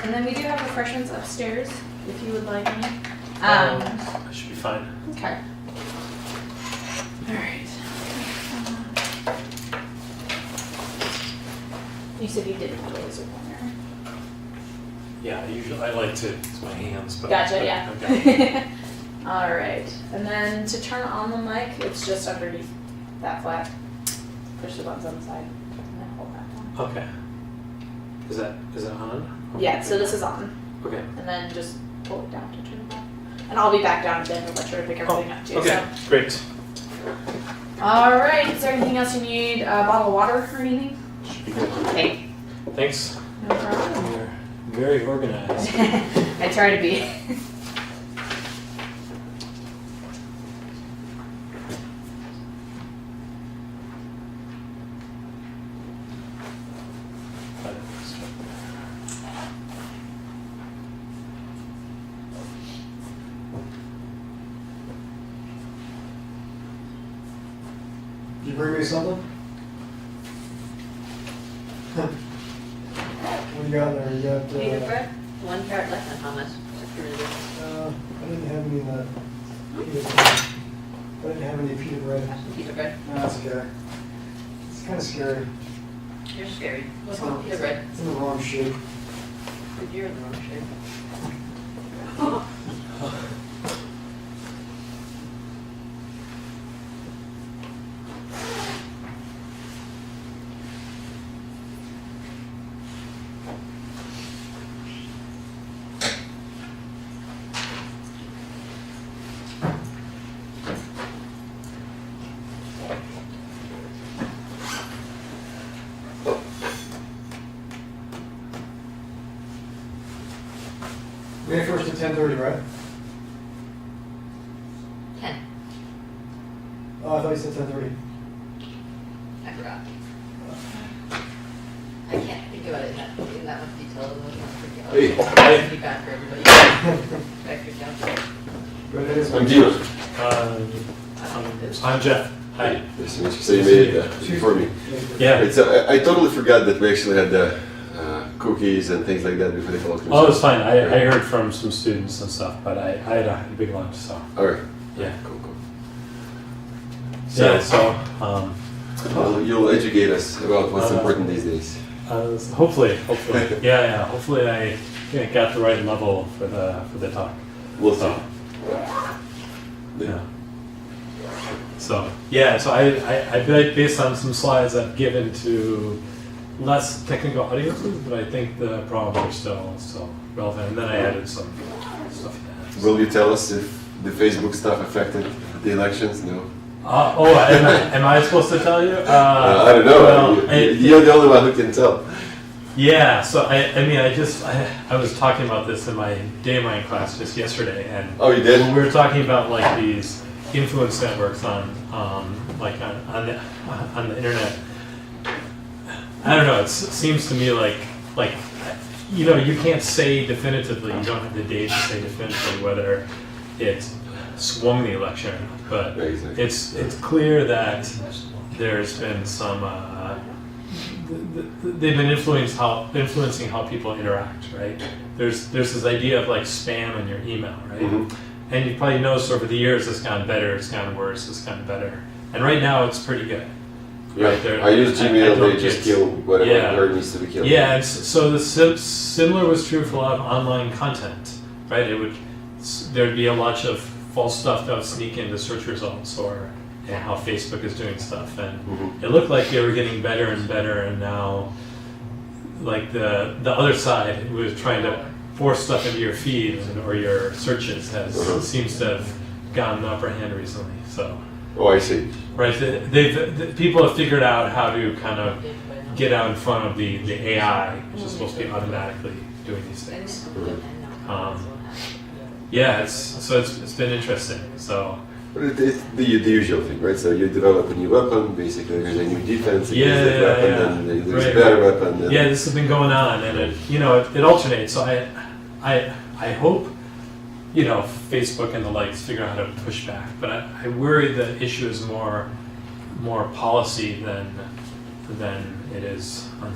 And then we do have refreshments upstairs if you would like any. I should be fine. Okay. All right. You said you didn't have a laser pointer. Yeah, usually I like to use my hands, but Gotcha, yeah. Okay. All right. And then to turn on the mic, it's just underneath that flap. Push the buttons on the side and then hold that down. Okay. Is that on? Yeah, so this is on. Okay. And then just pull it down to turn it on. And I'll be back down again to let you pick everything up too. Okay, So. great. All right. Is there anything else you need? A bottle of water or anything? Should be good. Okay. Thanks. No problem. You're very organized. I try to be. Did you bring me something? What do you got there? You got, Peter bread? 1 carrot left, and how much? I didn't have any of that pita bread. I didn't have any pita bread. Peter bread? No, that's okay. It's kind of scary. You're scary. What's wrong with Peter bread? It's in the wrong shape. You're in the wrong shape. May 1st at 10:30, right? 10. Oh, I thought you said 10:30. I forgot. I can't think about it in that much detail. I Hey. don't have feedback for everybody. Back for council. But it is. I'm Dino. I'm Jeff. Hi. Nice to meet you. So you made it before me. Yeah. Right, so I totally forgot that we actually had the cookies and things like that before the colloquium. Oh, it's fine. I heard from some students and stuff, but I had a big lunch, so All right. yeah. Cool. Yeah. So Well, you'll educate us about what's Uh, important these days. hopefully, yeah. Hopefully, I got the right level for the talk. We'll see. So, yeah. So I based on some slides I've given to less technical audiences, but I think the problems are still relevant. And then I added some stuff to that. Will you tell us if the Facebook stuff affected the elections? No. Am I supposed to tell you? I don't know. Well, You're the only one who can tell. yeah. So I was talking about this in my DataMine class just yesterday, and Oh, you did? we were talking about like these influence networks on the internet. I don't know. It seems to me like you can't say definitively. You don't have the data to say definitively whether it swung the election, but Right, exactly. it's clear that there's been some. They've been influencing how people interact. Right. There's this idea of like spam in your email, right? Mhm. And you probably noticed over the years it's gotten better, it's gotten worse, it's gotten better. And right now it's pretty good. Yeah. Right there. I use Gmail. don't They just get- kill whatever Yeah. word needs to be killed. Yeah, and so the similar was true for a lot of online content, right? There'd be a bunch of false stuff that would sneak into search results or how Facebook is doing stuff. And Mhm. it looked like they were getting better and better, and now like the other side was trying to force stuff into your feed or your searches seems to have gotten the upper hand recently. So, Oh, I see. right, people have figured out how to kind of get out in front of the AI, which is supposed to be automatically doing these things. Yeah, it's been interesting. So But it's the usual thing, right? So you develop a new weapon, basically there's a new defense against Yeah, that weapon, yeah. and then there's Right, a better right. weapon. And yeah, this has been going on, and it alternates. So I hope Facebook and the likes figure out how to push back, but I worry the issue is more policy than it is on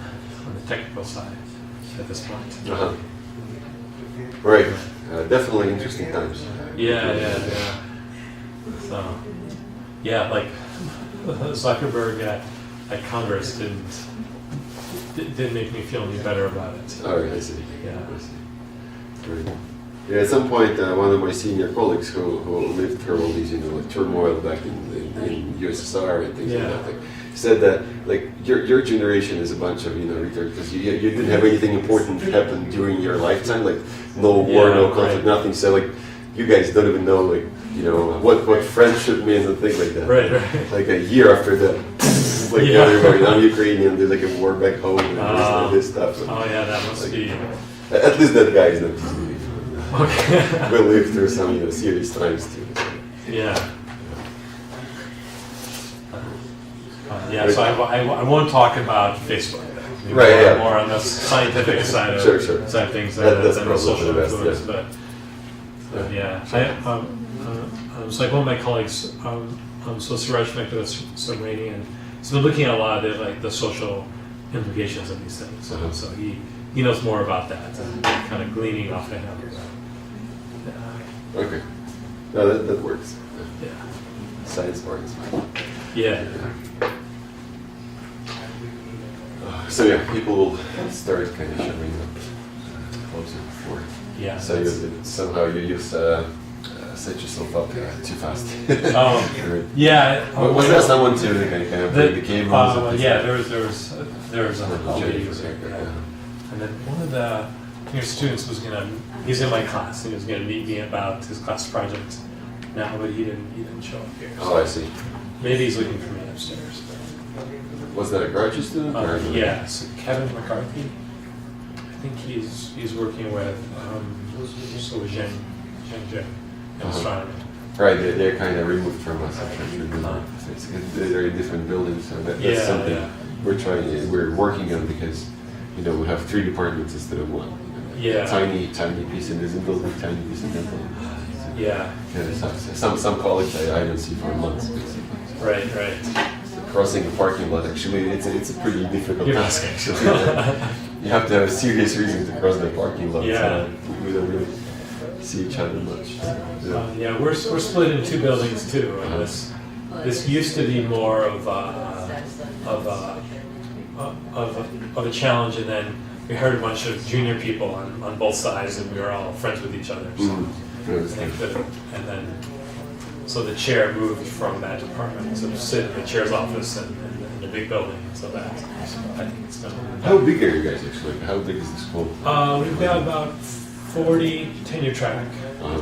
the technical side at this point. Uh-huh. Right. Definitely interesting times. Yeah. So, yeah, like Zuckerberg at Congress didn't make me feel any better about it. All right, I see. Yeah. I see. Right. Yeah, at some point, one of my senior colleagues who lived through all these, like turmoil back in USSR and things like that, said that like your generation is a bunch of retards because you didn't have anything important happen during your lifetime, like no war, no conflict, nothing. So like you guys don't even know like what friendship means and things like that. Right. Like a year after that, like everybody, I'm Ukrainian. There's like a war back home and there's this stuff. So, oh yeah, that must be. At least that guy is not just me. Okay. We lived through some serious times too. So. Yeah. Yeah, so I won't talk about Facebook. Right, yeah. More on the scientific side of Sure. side of things That's than the social the best, influence. But yeah, it's like one of my colleagues, so Suraj connected with Somrani, and he's been looking at a lot of the social implications of these things. So he knows more about that, and kind of gleaning off of him. Okay. No, that works. Yeah. Science part is fine. Yeah. So yeah, people will start kind of showing up closer before. Yeah. So somehow you set yourself up too fast. Yeah. Was there someone to kind of break the cables? Yeah, there was a video user. And then one of the students he's in my class, and he was gonna meet me about his class project now, but he didn't show up here. Oh, I see. Maybe he's looking for me upstairs. Was that a graduate student? Yeah, so Kevin McCarthy. I think he's working with Zheng in astronomy. Right, they're kind of removed from us. They're in different buildings, so that's something we're working on because we have 3 departments instead of 1. Yeah. Tiny piece in this building, tiny piece in that building. Yeah. Some colleagues I don't see for months, basically. Right. Crossing a parking lot, actually, it's a pretty difficult task, actually. You have to have a serious reason to cross the parking lot. Yeah. So we don't really see each other much. Yeah, we're split in 2 buildings too, and this used to be more of a challenge, and then we hired a bunch of junior people on both sides, and we were all friends with each other. So so the chair moved from that department to sit in the chair's office in the big building. So I think it's going to. How big are you guys actually? How big is the school? We've got about 40 tenure track. And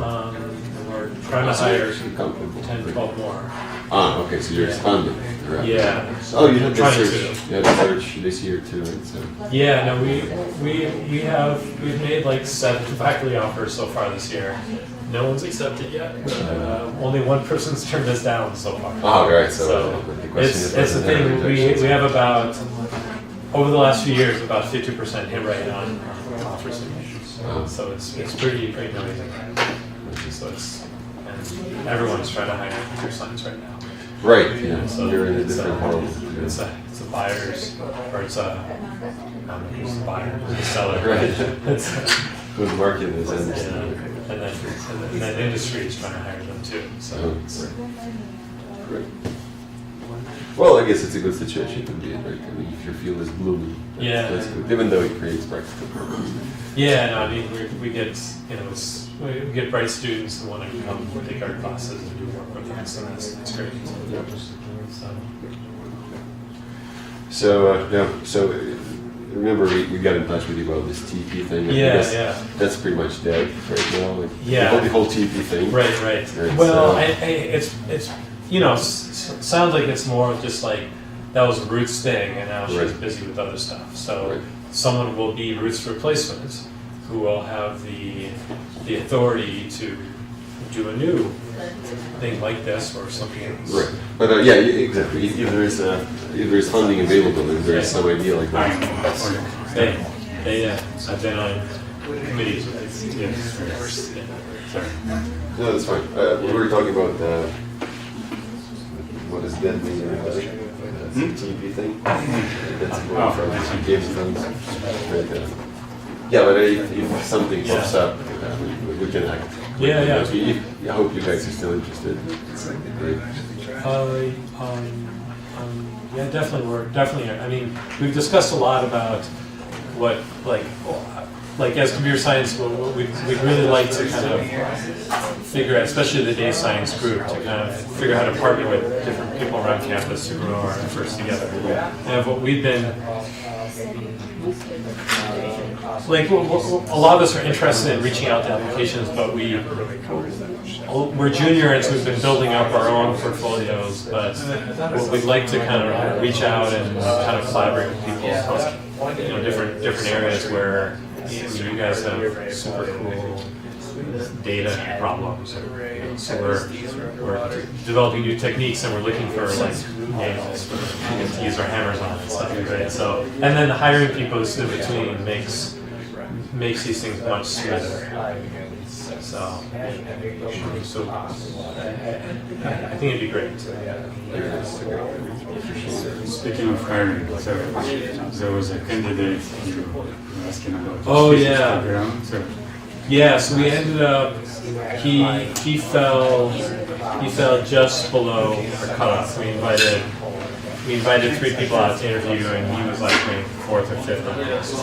we're trying to hire 10, 12 more. Okay, so you're expanding. Right. Yeah. Oh, you had trying research. You had research this year too, right? So. Yeah, no, we've made like 7 faculty offers so far this year. No one's accepted yet. Only one person's turned us down so far. Oh, right. So the question it's the thing. We have about over the last few years about 50% hit rate on offers submissions. So it's pretty amazing. So and everyone's trying to hire computer science right now. Right. Yeah. So you're in a different world. It's a buyer's or it's a who's the buyer, who's the seller. Right. It's whose market is understanding. And then industry is trying to hire them too. So Great. Well, I guess it's a good situation to be in, right? I mean, if your field is blooming, that's good. Even though it creates practical problems. Yeah, no, I mean we get we get bright students who want to come take our classes and do work with us, and that's great. So remember we got in touch with you about this TP thing. Yeah. That's pretty much dead right now. Like, yeah. The whole TP thing. Right. Well, it's sounds like it's more just like that was Ruth's thing, and now she's busy with other stuff. So someone will be Ruth's replacement, who will have the authority to do a new thing like this or something else. Right. But exactly. If there is funding available, and there is some idea like that. I've been on committees with this. Sorry. No, that's fine. We were talking about what is that mean? TV thing. That's going from games funds. Right. Yeah, but if something pops up, we can act. Yeah. I hope you guys are still interested. Great. Yeah, definitely. I mean, we've discussed a lot about what, like as computer science, we'd really like to kind of figure out, especially the data science group, to kind of figure out how to partner with different people around campus to grow our efforts together. And what we've been, like, a lot of us are interested in reaching out to applications, but we're junior, and so we've been building up our own portfolios, but we'd like to kind of reach out and kind of collaborate with people across, different areas where you guys have super cool data problems. So we're developing new techniques, and we're looking for nails to use our hammers on and stuff, right? So, and then hiring people who sit between makes these things much smoother. So I think it'd be great. Speaking of hiring, so there was a candidate you were asking about. Oh yeah. Background, so. Yeah, so we ended up, he fell just below our cutoff. We invited 3 people out to interview, and he was like maybe 4th or 5th on the list.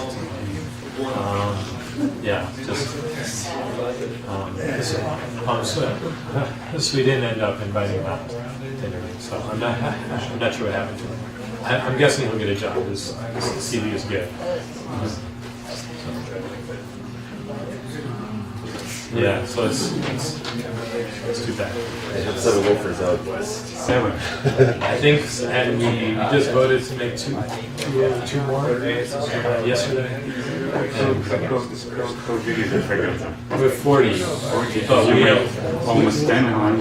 So we didn't end up inviting him out to interview. So I'm not sure what happened to him. I'm guessing he'll get a job. His CV is good. Yeah, so it's too bad. I have 7 offers out. 7. I think, and we just voted to make two more yesterday. How big is the faculty? We're 40. But You we went almost 10 and one.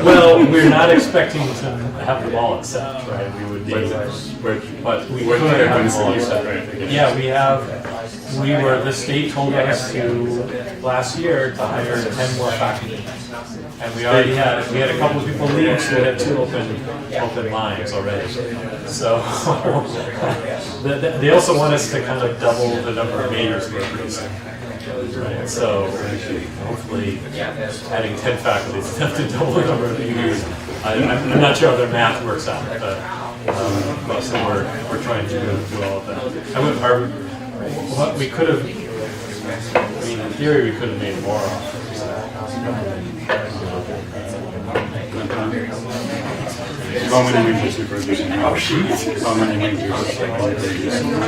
well, we're not expecting to have them all accept, right? We would be, but we could have them all accept. Yeah, the state told us last year to hire 10 more faculty. And we already had a couple of people leave, so we had 2 open lines already. So they also want us to kind of double the number of majors we're producing. Right? So hopefully adding 10 faculty is enough to double the number of majors. I'm not sure how their math works out, but mostly we're trying to do all of that. I went Harvard. What we could have, in theory, we could have made more offers. How many majors you producing? How many majors?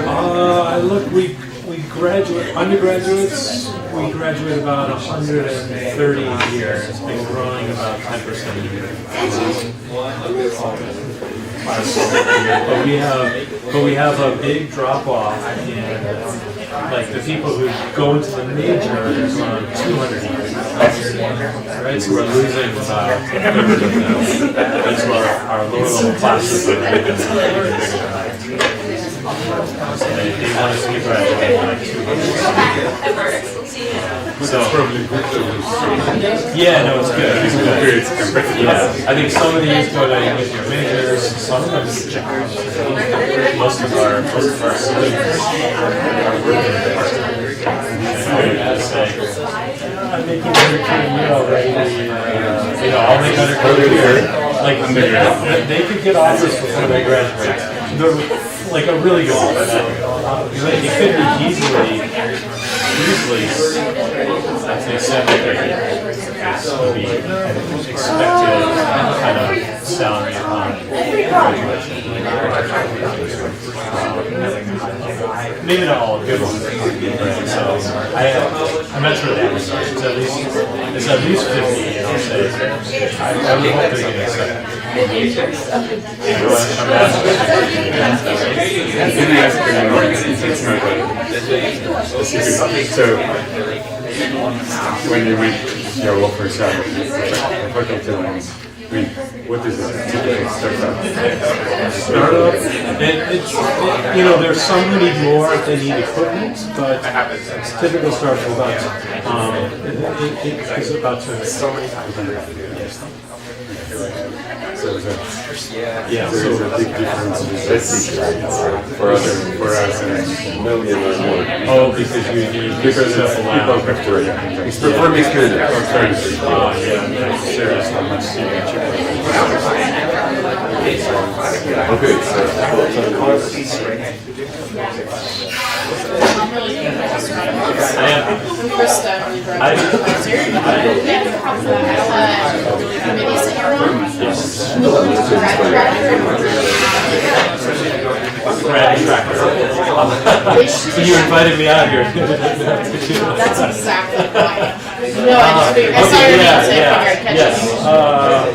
I look, we graduate, undergraduates, we graduate about 130 a year. It's been growing about 10% a year. But we have a big drop off in the people who go into the major is around 200 years. Right, so we're losing about a third of them. That's why our lower level classes are really good. So they want us to graduate like 200. So probably good. Yeah, no, it's good. It's good. Yeah, I think some of these go to your majors, some of them checkers. Most of our students are working part-time. I'm making $100K a year already. I'll make $100K a year. They could get offers before they graduate. They're like a really good offer. It could be easily, I'd say 7 or 8. So the expected kind of salary upon graduation. Maybe not all good ones. So I'm not sure that it's at least 50, and I'll say I would hope they're going to accept it. So when you make your offers out, faculty lines, what is a typical startup? It's there's some who need more if they need equipment, but typical startup is about 200. So Yeah, There is so, a big difference with that secret For us, for us. million or more. oh, because you Because stuff people allowed. have to It's performing good. Yeah, sure, so much cheaper. Okay, so Krista. Committees in your room? So you invited me out here. That's exactly why. No, I saw your name, so I figured I'd catch Yes.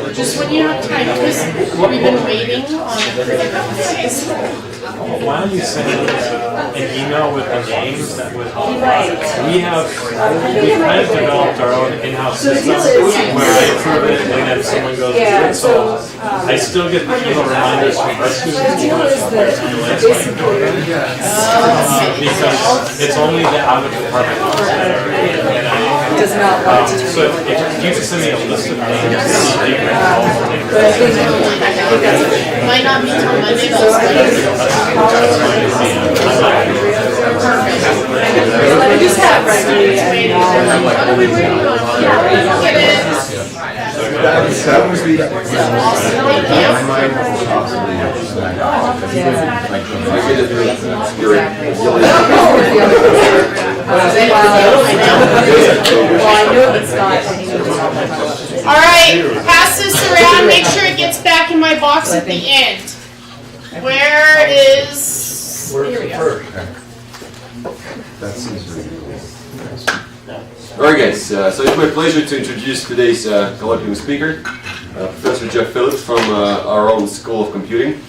you. Just when you have time, because we've been waiting on the Why don't you send an email with the names that would help? We've kind of developed our own in-house system where I approve it and then someone goes through it. So I still get the email reminders from our students. Because it's only the out-of-department ones that are in. Does not want to So if you could send me a list of names, Might not be till Monday, but I just have ready That would be all right, pass this around, make sure it gets back in my box at the end. Where is, here we go. Alright guys, so it's my pleasure to introduce today's Colloquium speaker, Professor Jeff Phillips from our own School of Computing.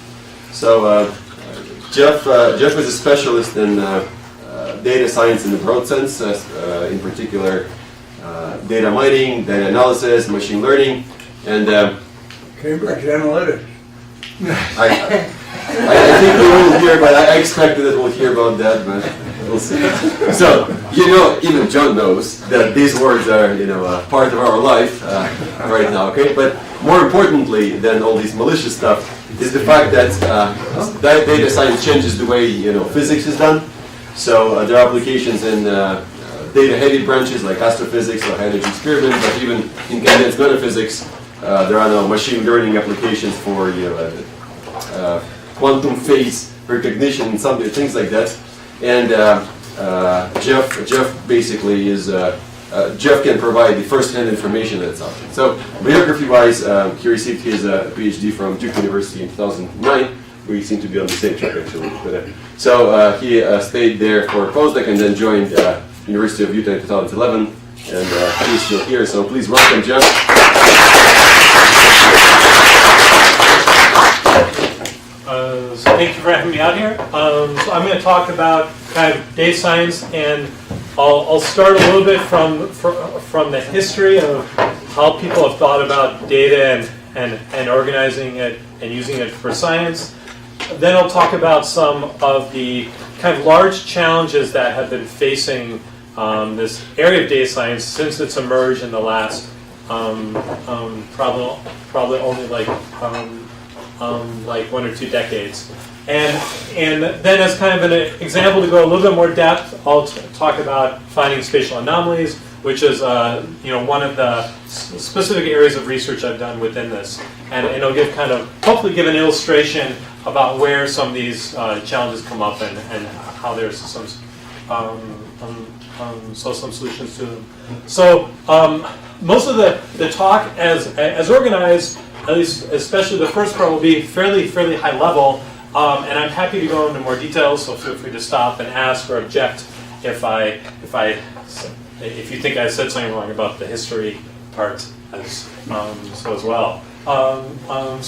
So Jeff is a specialist in data science in the broad sense, in particular data mining, data analysis, machine learning, and Cambridge Analytics. I think we will hear, but I expected that we'll hear about that, but we'll see. So, even John knows that these words are, part of our life right now, okay? But more importantly than all this malicious stuff is the fact that data science changes the way, physics is done. So there are applications in data-heavy branches like astrophysics or high-energy experiment, but even in condensed matter physics, there are now machine learning applications for, quantum phase recognition and some things like that. And Jeff basically is, Jeff can provide the first-hand information that's out there. So biography-wise, he received his PhD from Duke University in 2009. We seem to be on the same track actually. But, so he stayed there for a postdoc and then joined University of Utah in 2011. And he's still here, so please welcome Jeff. So thank you for having me out here. So I'm going to talk about kind of data science, and I'll start a little bit from the history of how people have thought about data and organizing it and using it for science. Then I'll talk about some of the kind of large challenges that have been facing this area of data science since it's emerged in the last probably only like 1 or 2 decades. And then as kind of an example to go a little bit more depth, I'll talk about finding spatial anomalies, which is one of the specific areas of research I've done within this. And it'll hopefully give an illustration about where some of these challenges come up and how there's some solutions to them. So most of the talk as organized, at least especially the first part, will be fairly high level, and I'm happy to go into more details. So feel free to stop and ask or object if you think I said something wrong about the history part as well. So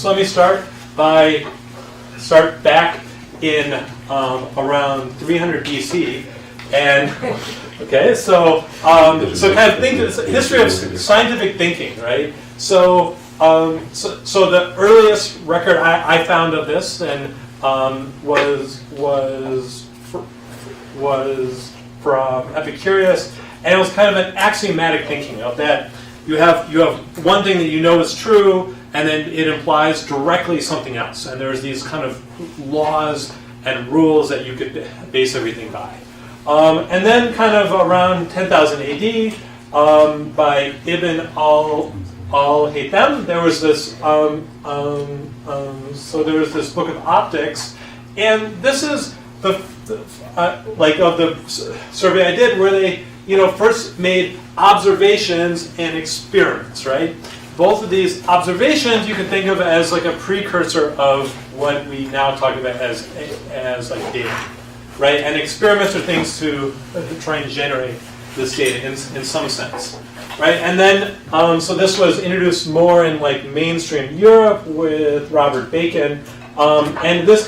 let me start back in around 300 BC, and okay, so kind of think of the history of scientific thinking, right? So the earliest record I found of this and was from Epicurus, and it was kind of an axiomatic thinking of that you have one thing that you know is true, and then it implies directly something else. And there's these kind of laws and rules that you could base everything by. And then kind of around 10,000 AD, by Ibn al-Haytham, there was this, so there was this book of optics, and this is like of the survey I did, where they, first made observations and experiments, right? Both of these observations you can think of as like a precursor of what we now talk about as like data, right? And experiments are things to try and generate this data in some sense, right? And then, so this was introduced more in like mainstream Europe with Robert Bacon, and this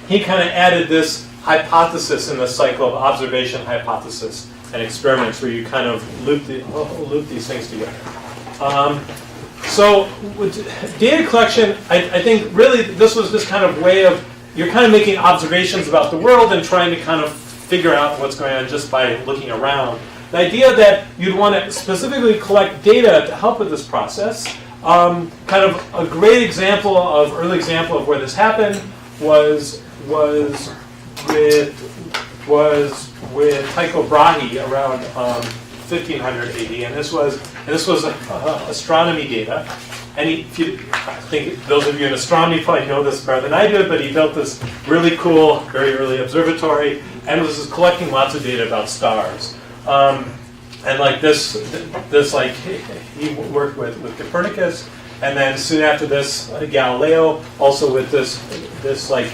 he kind of added this hypothesis in the cycle of observation, hypothesis, and experiments, where you kind of loop these things together. So with data collection, I think really this was this kind of way of, you're kind of making observations about the world and trying to kind of figure out what's going on just by looking around. The idea that you'd want to specifically collect data to help with this process, kind of a great example of, early example of where this happened was with Tycho Brahe around 1500 AD, and this was astronomy data. And I think those of you in astronomy probably know this better than I do, but he built this really cool, very early observatory, and was collecting lots of data about stars. And like this like he worked with Copernicus, and then soon after this, Galileo, also with this like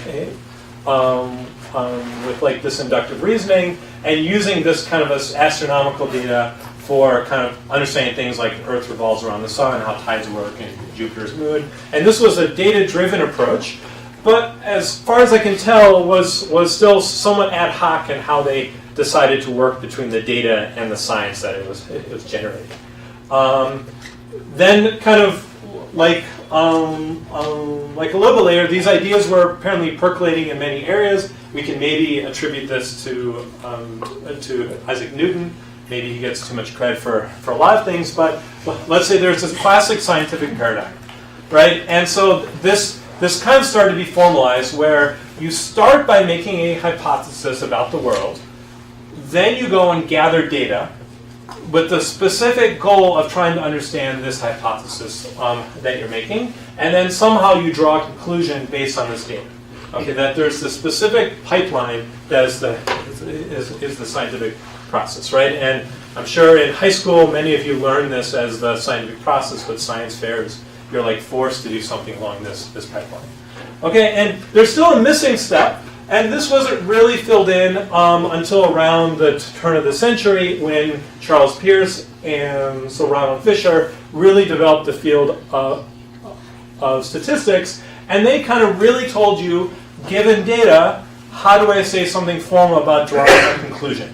with like this inductive reasoning, and using this kind of astronomical data for kind of understanding things like the Earth revolves around the sun, how tides work, and Jupiter's moon. And this was a data-driven approach, but as far as I can tell, was still somewhat ad hoc in how they decided to work between the data and the science that it was generating. Then, kind of like a little bit later, these ideas were apparently percolating in many areas. We can maybe attribute this to Isaac Newton. Maybe he gets too much credit for a lot of things, but let's say there's this classic scientific paradigm, right? And so this kind of started to be formalized, where you start by making a hypothesis about the world, then you go and gather data with the specific goal of trying to understand this hypothesis that you're making, and then somehow you draw a conclusion based on this data. Okay, that there's the specific pipeline that is the scientific process, right? And I'm sure in high school, many of you learned this as the scientific process with science fairs. You're like forced to do something along this pipeline. Okay, and there's still a missing step, and this wasn't really filled in until around the turn of the century, when Charles Peirce and Sir Ronald Fisher really developed the field of statistics, and they kind of really told you, given data, how do I say something formal about drawing a conclusion?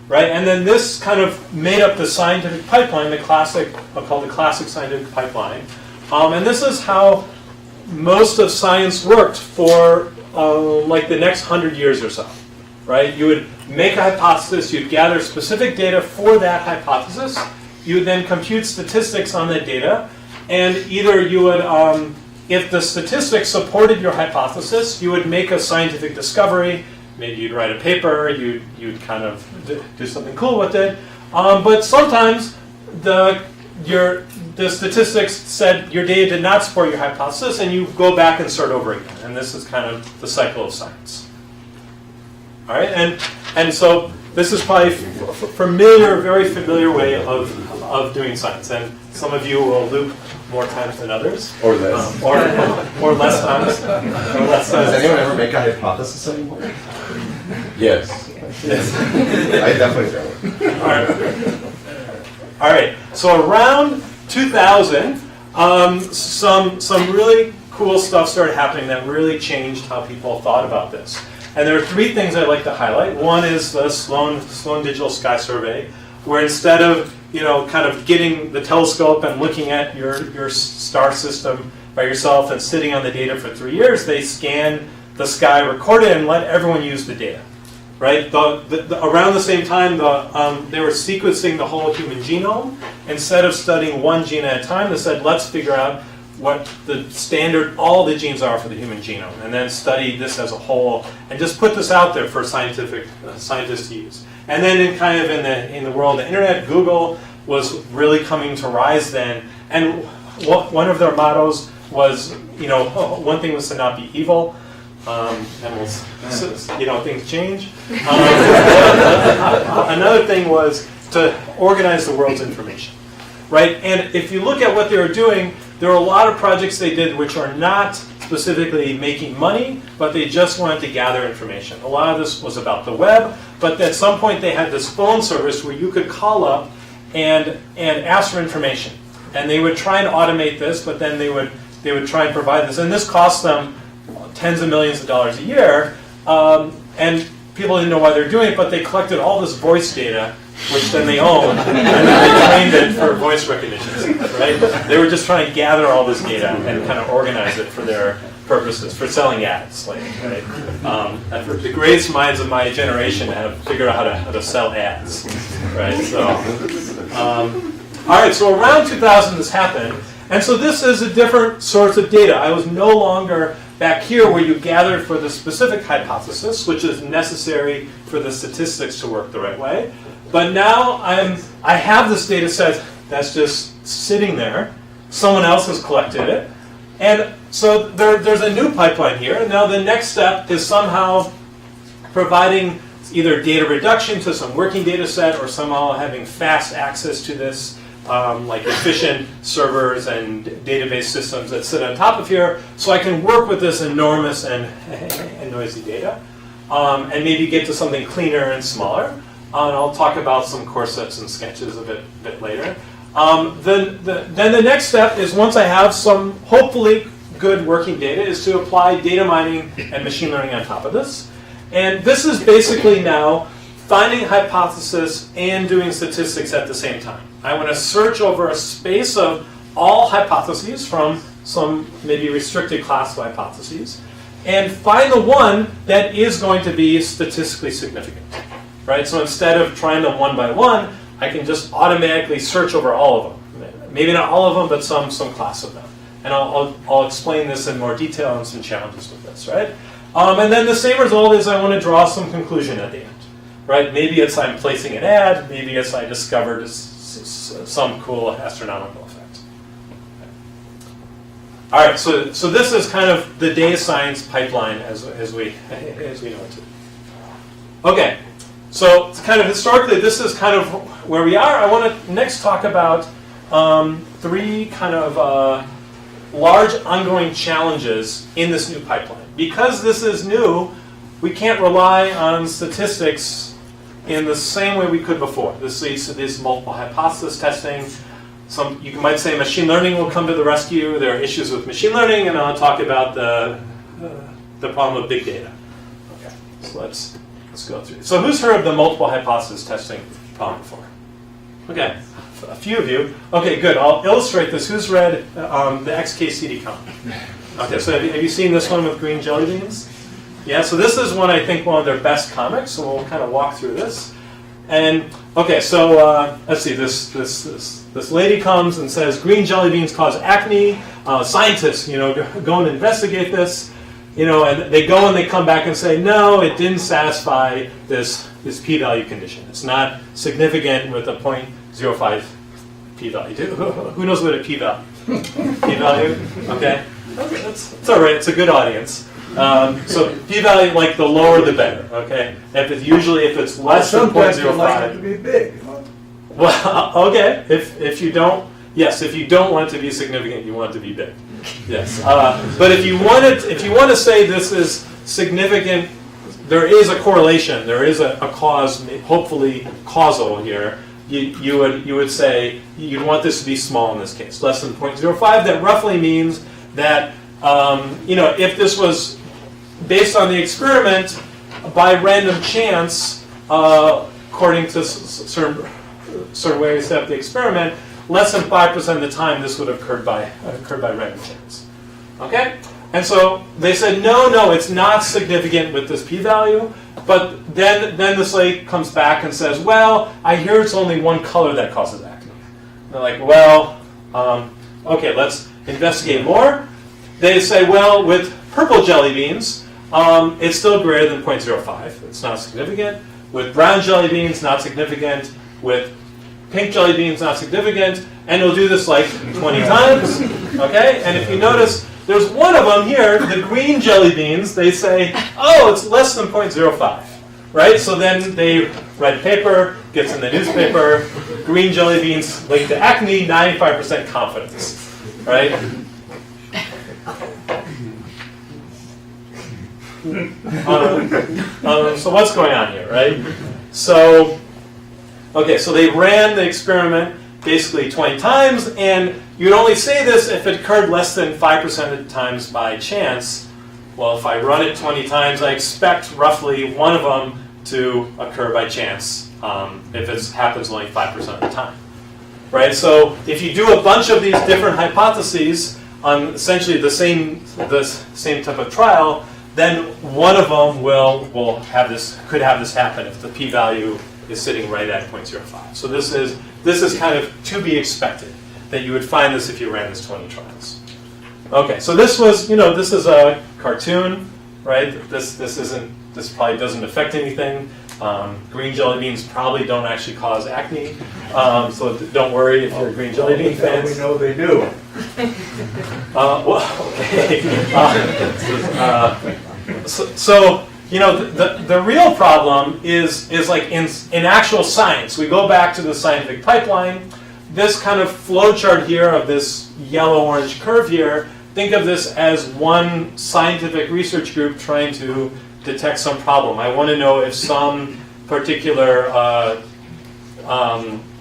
Right? And then this kind of made up the scientific pipeline, the classic, I'll call the classic scientific pipeline. And this is how most of science worked for like the next 100 years or so. Right? You would make a hypothesis, you'd gather specific data for that hypothesis, you would then compute statistics on that data, and either you would, if the statistics supported your hypothesis, you would make a scientific discovery. Maybe you'd write a paper, you'd kind of do something cool with it. But sometimes the statistics said your data did not support your hypothesis, and you go back and start over again. And this is kind of the cycle of science. All right, and so this is probably very familiar way of doing science. And some of you will loop more times than others, Or less. or less times. Or less times. Does anyone ever make a hypothesis anymore? Yes. I definitely don't. All right. So around 2000, some really cool stuff started happening that really changed how people thought about this. And there are three things I'd like to highlight. One is the Sloan Digital Sky Survey, where instead of kind of getting the telescope and looking at your star system by yourself and sitting on the data for 3 years, they scan the sky, record it, and let everyone use the data. Right? Around the same time, they were sequencing the whole human genome. Instead of studying one gene at a time, they said, let's figure out what the standard, all the genes are for the human genome, and then study this as a whole, and just put this out there for scientists to use. And then in the world of the internet, Google was really coming to rise then, and one of their mottos was, one thing was to not be evil, and things change. Another thing was to organize the world's information, right? And if you look at what they were doing, there are a lot of projects they did which are not specifically making money, but they just wanted to gather information. A lot of this was about the web, but at some point they had this phone service where you could call up and ask for information. And they would try and automate this, but then they would try and provide this. And this cost them tens of millions of dollars a year. And people didn't know why they're doing it, but they collected all this voice data, which then they owned, and then they trained it for voice recognition, right? They were just trying to gather all this data and kind of organize it for their purposes, for selling ads, right? The greatest minds of my generation have figured out how to sell ads, right? So, all right, so around 2000 this happened, and so this is a different source of data. I was no longer back here where you gathered for the specific hypothesis, which is necessary for the statistics to work the right way. But now I have this data set that's just sitting there. Someone else has collected it. And so there's a new pipeline here. And now the next step is somehow providing either data reduction to some working data set or somehow having fast access to this, like efficient servers and database systems that sit on top of here, so I can work with this enormous and noisy data, and maybe get to something cleaner and smaller. And I'll talk about some course sets and sketches a bit later. Then the next step is, once I have some hopefully good working data, is to apply data mining and machine learning on top of this. And this is basically now finding hypothesis and doing statistics at the same time. I want to search over a space of all hypotheses from some maybe restricted class of hypotheses and find the one that is going to be statistically significant. Right? So instead of trying them one by one, I can just automatically search over all of them. Maybe not all of them, but some class of them. And I'll explain this in more detail and some challenges with this, right? And then the same result is I want to draw some conclusion at the end, right? Maybe it's I'm placing an ad, maybe it's I discovered some cool astronomical effect. All right, so this is kind of the data science pipeline as we know it to. Okay. So it's kind of historically, this is kind of where we are. I want to next talk about three kind of large ongoing challenges in this new pipeline. Because this is new, we can't rely on statistics in the same way we could before. This leads to this multiple hypothesis testing. You might say machine learning will come to the rescue. There are issues with machine learning, and I'll talk about the problem of big data. Okay, so let's go through. So who's heard of the multiple hypothesis testing problem before? Okay, a few of you. Okay, good. I'll illustrate this. Who's read the XKCD comic? Okay, so have you seen this one with green jelly beans? Yeah, so this is one of their best comics, so we'll kind of walk through this. And, okay, so let's see, this lady comes and says, green jelly beans cause acne. Scientists, go and investigate this. And they go and they come back and say, no, it didn't satisfy this p-value condition. It's not significant with a 0.05 p-value. Who knows what a p-value? P-value? Okay. It's all right. It's a good audience. So p-value, like the lower the better. Okay. If it's less than 0.05. Like it to be big. Well, okay. If you don't want it to be significant, you want it to be big. Yes, but if you want to say this is significant, there is a correlation. There is a cause, hopefully causal here. You would say you'd want this to be small in this case, less than 0.05. That roughly means that if this was based on the experiment by random chance, according to certain way we set up the experiment, less than 5% of the time this would have occurred by random chance. Okay? And so they said, no, it's not significant with this p-value. But then this lady comes back and says, well, I hear it's only one color that causes acne. And they're like, well, okay, let's investigate more, they say, well, with purple jelly beans, it's still greater than 0.05. It's not significant. With brown jelly beans, not significant. With pink jelly beans, not significant. And we'll do this like 20 times. Okay? And if you notice, there's one of them here, the green jelly beans. They say, oh, it's less than 0.05. Right? So then they write a paper, gets in the newspaper, green jelly beans linked to acne, 95% confidence. Right? So what's going on here, right? So, okay, so they ran the experiment basically 20 times, and you'd only say this if it occurred less than 5% of the times by chance. Well, if I run it 20 times, I expect roughly one of them to occur by chance if it happens only 5% of the time. Right? So if you do a bunch of these different hypotheses on essentially the same type of trial, then one of them could have this happen if the p-value is sitting right at 0.05. So this is kind of to be expected that you would find this if you ran this 20 trials. Okay, so this is a cartoon, right? This probably doesn't affect anything. Green jelly beans probably don't actually cause acne, so don't worry if you're a green jelly bean fan. We know they do. So the real problem is like in actual science. We go back to the scientific pipeline. This kind of flow chart here of this yellow-orange curve here, think of this as one scientific research group trying to detect some problem. I want to know if some particular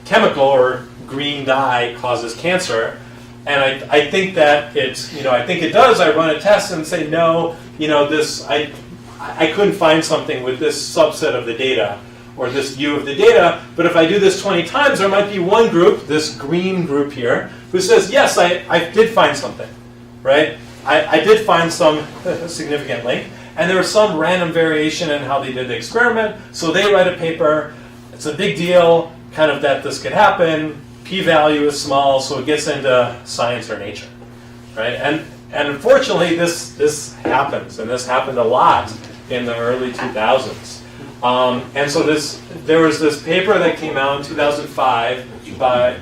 chemical or green dye causes cancer, and I think that I think it does. I run a test and say no, I couldn't find something with this subset of the data or this view of the data. But if I do this 20 times, there might be one group, this green group here, who says yes, I did find something, right? I did find some significant link. And there was some random variation in how they did the experiment. So they write a paper. It's a big deal, kind of that this could happen. P-value is small, so it gets into Science or Nature, right? And unfortunately, this happens, and this happened a lot in the early 2000s. And so there was this paper that came out in 2005 by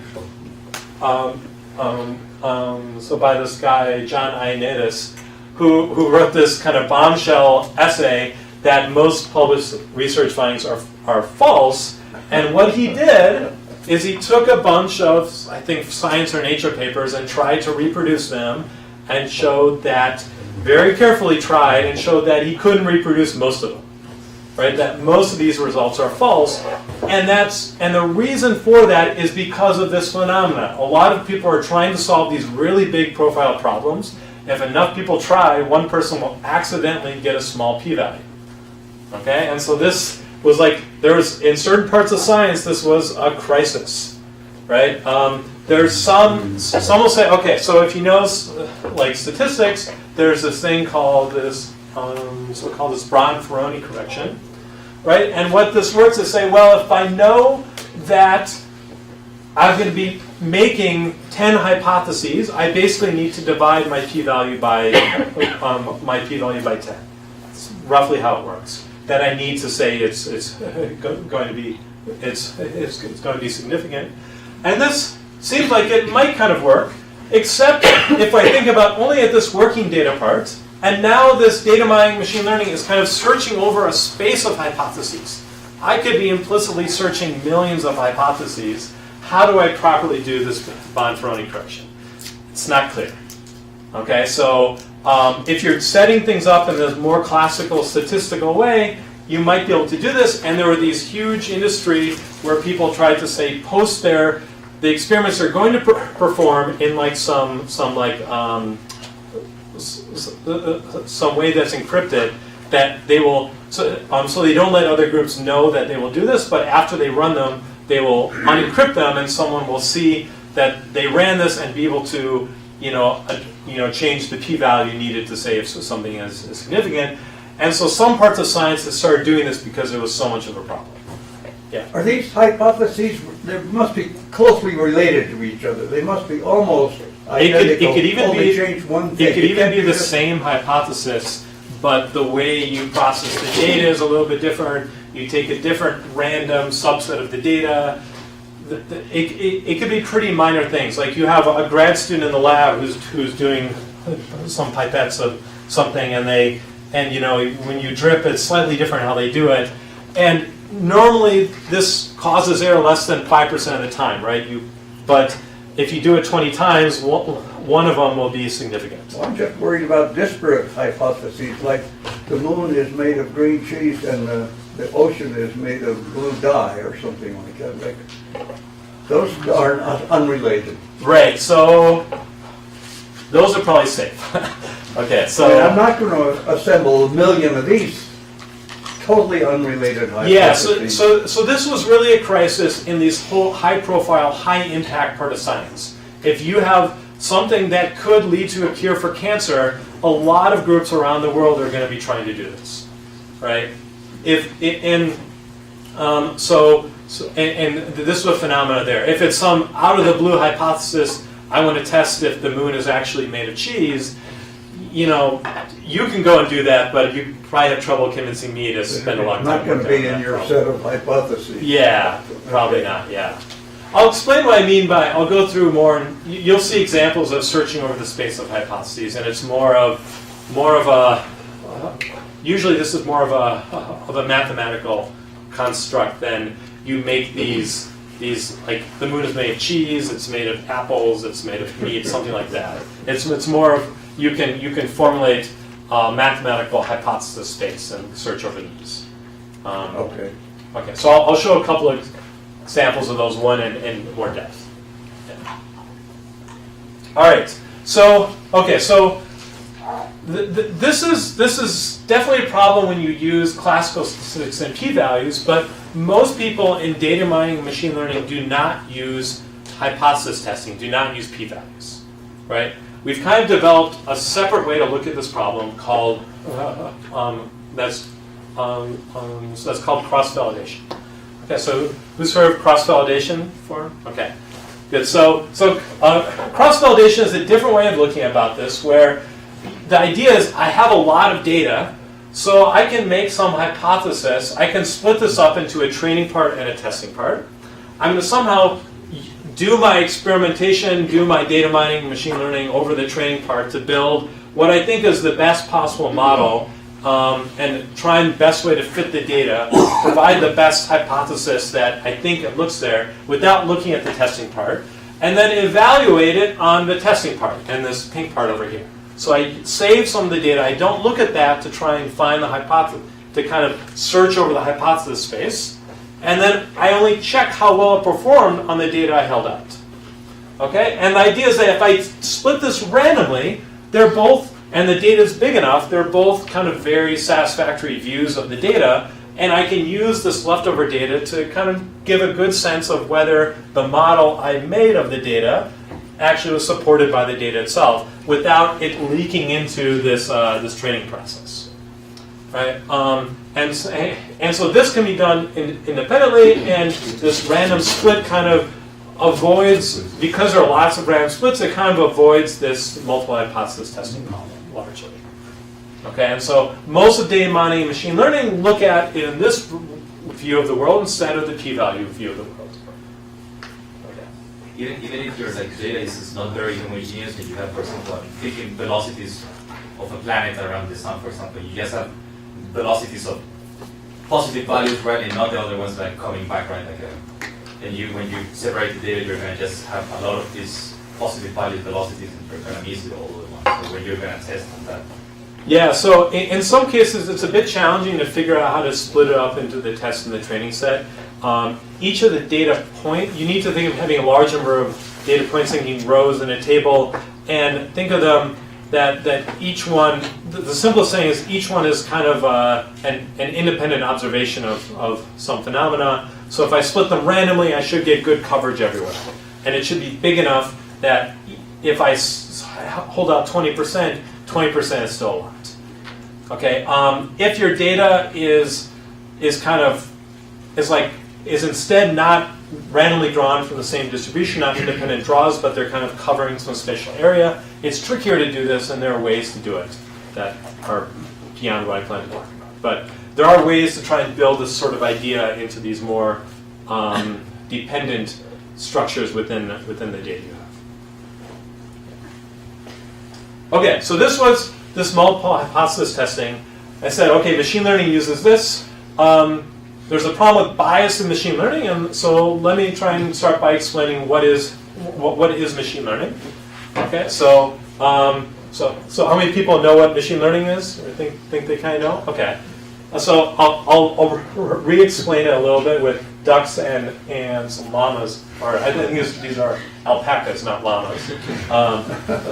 by this guy John Ioannidis, who wrote this kind of bombshell essay that most published research findings are false. And what he did is he took a bunch of, I think, Science or Nature papers and tried to reproduce them and showed that, very carefully tried, and showed that he couldn't reproduce most of them. Right? That most of these results are false. And the reason for that is because of this phenomenon. A lot of people are trying to solve these really big profile problems. If enough people try, one person will accidentally get a small p-value. Okay? And so this was like, in certain parts of science, this was a crisis. Right? There's some will say, okay, so if you know like statistics, there's this thing called this Braun-Ferroni correction. Right? And what this works is say, well, if I know that I'm going to be making 10 hypotheses, I basically need to divide my p-value by 10. That's roughly how it works. That I need to say it's going to be significant. And this seems like it might kind of work, except if I think about only at this working data part, and now this data mining machine learning is kind of searching over a space of hypotheses. I could be implicitly searching millions of hypotheses. How do I properly do this Braun-Ferroni correction? It's not clear. Okay, so if you're setting things up in this more classical statistical way, you might be able to do this. And there were these huge industry where people tried to say post the experiments they're going to perform in like some way that's encrypted, that they will so they don't let other groups know that they will do this, but after they run them, they will unencrypt them, and someone will see that they ran this and be able to, change the p-value needed to say if something is significant. And so some parts of science have started doing this because it was so much of a problem. Yeah. Are these hypotheses they must be closely related to each other. They must be almost It identical. could even only be change one thing. It could even can't be the just- same hypothesis, but the way you process the data is a little bit different. You take a different random subset of the data. It could be pretty minor things. Like you have a grad student in the lab who's doing some pipettes of something, and you know when you drip, it's slightly different how they do it. And normally this causes error less than 5% of the time, right? But if you do it 20 times, one of them will be significant. Well, I'm just worried about disparate hypotheses, like the moon is made of green cheese and the ocean is made of blue dye or something like that. Like, those are unrelated. Right, so those are probably safe. Okay, so I mean, I'm not going to assemble a million of these totally unrelated hypotheses. yeah, so this was really a crisis in this whole high-profile, high-impact part of science. If you have something that could lead to a cure for cancer, a lot of groups around the world are going to be trying to do this, right? And this is a phenomena there. If it's some out-of-the-blue hypothesis, I want to test if the moon is actually made of cheese, you know, you can go and do that, but you probably have trouble convincing me to spend a lot of time. Not going to be in your set of hypotheses. Yeah, probably not, yeah. I'll explain what I mean by, I'll go through more, and you'll see examples of searching over the space of hypotheses, and it's more of a, usually this is more of a mathematical construct than you make these like the moon is made of cheese, it's made of apples, it's made of meat, something like that. It's more of, you can formulate a mathematical hypothesis space and search over these. Okay. Okay, so I'll show a couple of examples of those, one in more depth. Yeah. All right, so this is definitely a problem when you use classical statistics and p-values, but most people in data mining and machine learning do not use hypothesis testing, do not use p-values, right? We've kind of developed a separate way to look at this problem called that's called cross-validation. Okay, so who's heard of cross-validation before? Okay, good. So cross-validation is a different way of looking about this, where the idea is I have a lot of data, so I can make some hypothesis. I can split this up into a training part and a testing part. I'm going to somehow do my experimentation, do my data mining, machine learning over the training part to build what I think is the best possible model, and try and best way to fit the data, provide the best hypothesis that I think it looks there without looking at the testing part, and then evaluate it on the testing part and this pink part over here. So I save some of the data. I don't look at that to try and find the hypothesis, to kind of search over the hypothesis space. And then I only check how well it performed on the data I held out. Okay? And the idea is that if I split this randomly, they're both, and the data is big enough, they're both kind of very satisfactory views of the data, and I can use this leftover data to kind of give a good sense of whether the model I made of the data actually was supported by the data itself without it leaking into this this training process, right? And so this can be done independently, and this random split kind of avoids, because there are lots of random splits, it kind of avoids this multiple hypothesis testing problem largely. Okay, and so most of data mining and machine learning look at it in this view of the world instead of the p-value view of the world. Even if your data is not very homogeneous, and you have, for example, picking velocities of a planet around the sun, for example, you just have velocities of positive values, right, and not the other ones like coming back, right? And when you separate the data, you're going to just have a lot of these positive value velocities, and you're going to miss the older ones. So when you're going to test on that. Yeah, so in some cases it's a bit challenging to figure out how to split it up into the test and the training set. Each of the data point, you need to think of having a large number of data points, thinking rows in a table, and think of them that each one, the simplest thing is each one is kind of an independent observation of some phenomena. So if I split them randomly, I should get good coverage everywhere. And it should be big enough that if I hold out 20%, 20% is still a lot. Okay, if your data is like is instead not randomly drawn from the same distribution, not independent draws, but they're kind of covering some spatial area. It's trickier to do this, and there are ways to do it that are beyond what I plan to talk about. But there are ways to try and build this sort of idea into these more dependent structures within the data you have. Okay, so this was this multiple hypothesis testing. I said, okay, machine learning uses this. There's a problem with bias in machine learning, and so let me try and start by explaining what is machine learning. Okay, so how many people know what machine learning is, or think they kind of know? Okay, so I'll re-explain it a little bit with ducks and some llamas, or I think these are alpacas, not llamas.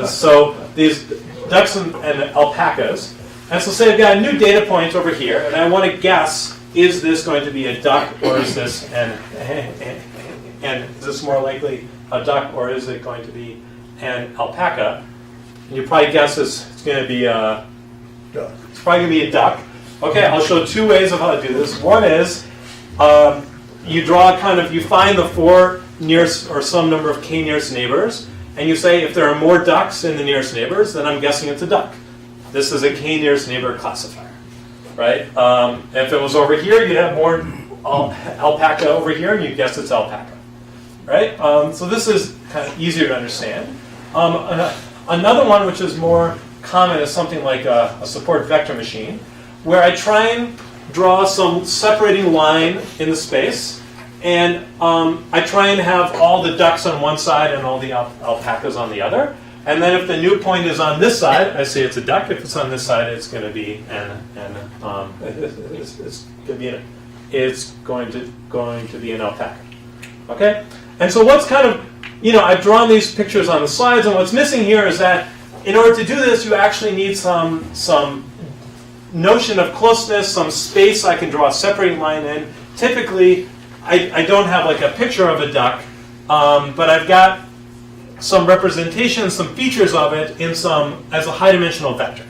So these ducks and alpacas, and so say I've got a new data point over here, and I want to guess. Is this going to be a duck, or is this and is this more likely a duck, or is it going to be an alpaca? And you probably guess it's going to be a duck. It's probably going to be a duck. Okay, I'll show two ways of how to do this. One is you draw you find the 4 nearest or some number of k nearest neighbors, and you say if there are more ducks in the nearest neighbors, then I'm guessing it's a duck. This is a k nearest neighbor classifier. Right? If it was over here, you'd have more alpaca over here, and you'd guess it's alpaca. Right? So this is kind of easier to understand. Another one, which is more common, is something like a support vector machine, where I try and draw some separating line in the space, and I try and have all the ducks on one side and all the alpacas on the other. And then if the new point is on this side, I say it's a duck. If it's on this side, it's going to be it's going to be an alpaca. Okay? And so what's I've drawn these pictures on the slides, and what's missing here is that in order to do this, you actually need some notion of closeness, some space I can draw a separating line in. Typically, I don't have like a picture of a duck, but I've got some representation, some features of it as a high-dimensional vector.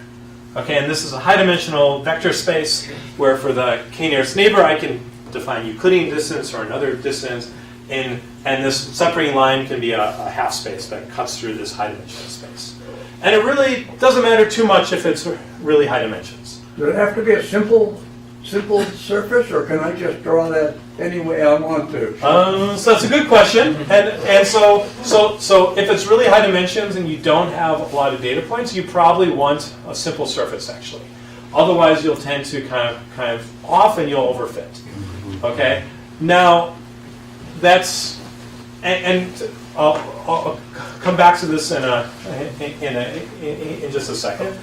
Okay, and this is a high-dimensional vector space where for the k-nearest neighbor I can define Euclidean distance or another distance, and this separating line can be a half space that cuts through this high-dimensional space. And it really doesn't matter too much if it's really high dimensions. Does it have to be a simple surface, or can I just draw that any way I want to? So that's a good question, and so if it's really high dimensions and you don't have a lot of data points, you probably want a simple surface actually. Otherwise, you'll tend to kind of often you'll overfit. Okay, now that's and I'll come back to this in just a second.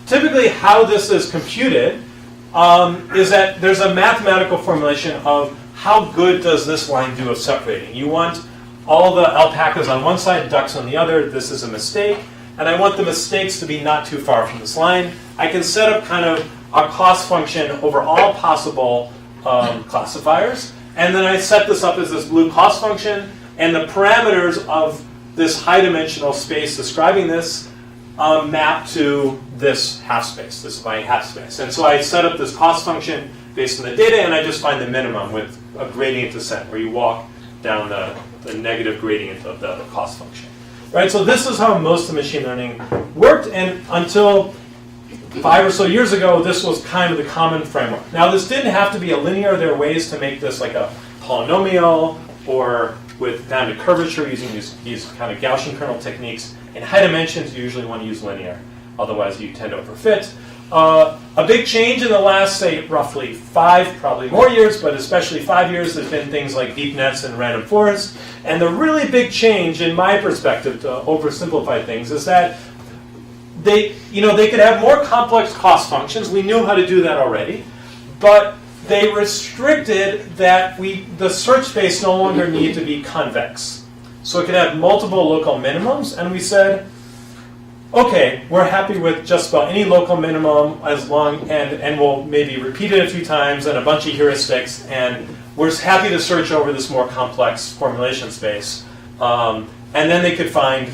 Typically, how this is computed. Is that there's a mathematical formulation of how good does this line do of separating. You want all the alpacas on one side, ducks on the other. This is a mistake. And I want the mistakes to be not too far from this line. I can set up kind of a cost function over all possible classifiers. And then I set this up as this blue cost function. And the parameters of this high-dimensional space describing this map to this half space, this my half space. And so I set up this cost function based on the data, and I just find the minimum with a gradient descent, where you walk down the negative gradient of the cost function. Right, so this is how most of machine learning worked, and until 5 or so years ago, this was kind of the common framework. Now, this didn't have to be a linear. There are ways to make this like a polynomial, or with bounded curvature using these kind of Gaussian kernel techniques. In high dimensions, you usually want to use linear. Otherwise, you tend to overfit. A big change in the last, say, roughly 5, probably more years, but especially 5 years, there's been things like deep nets and random forests. And the really big change, in my perspective, to oversimplify things, is that they could have more complex cost functions. We knew how to do that already, but they restricted that the search space no longer needed to be convex. So it could have multiple local minimums, and we said, okay, we're happy with just about any local minimum as long, and we'll maybe repeat it a few times and a bunch of heuristics, and we're happy to search over this more complex formulation space. And then they could find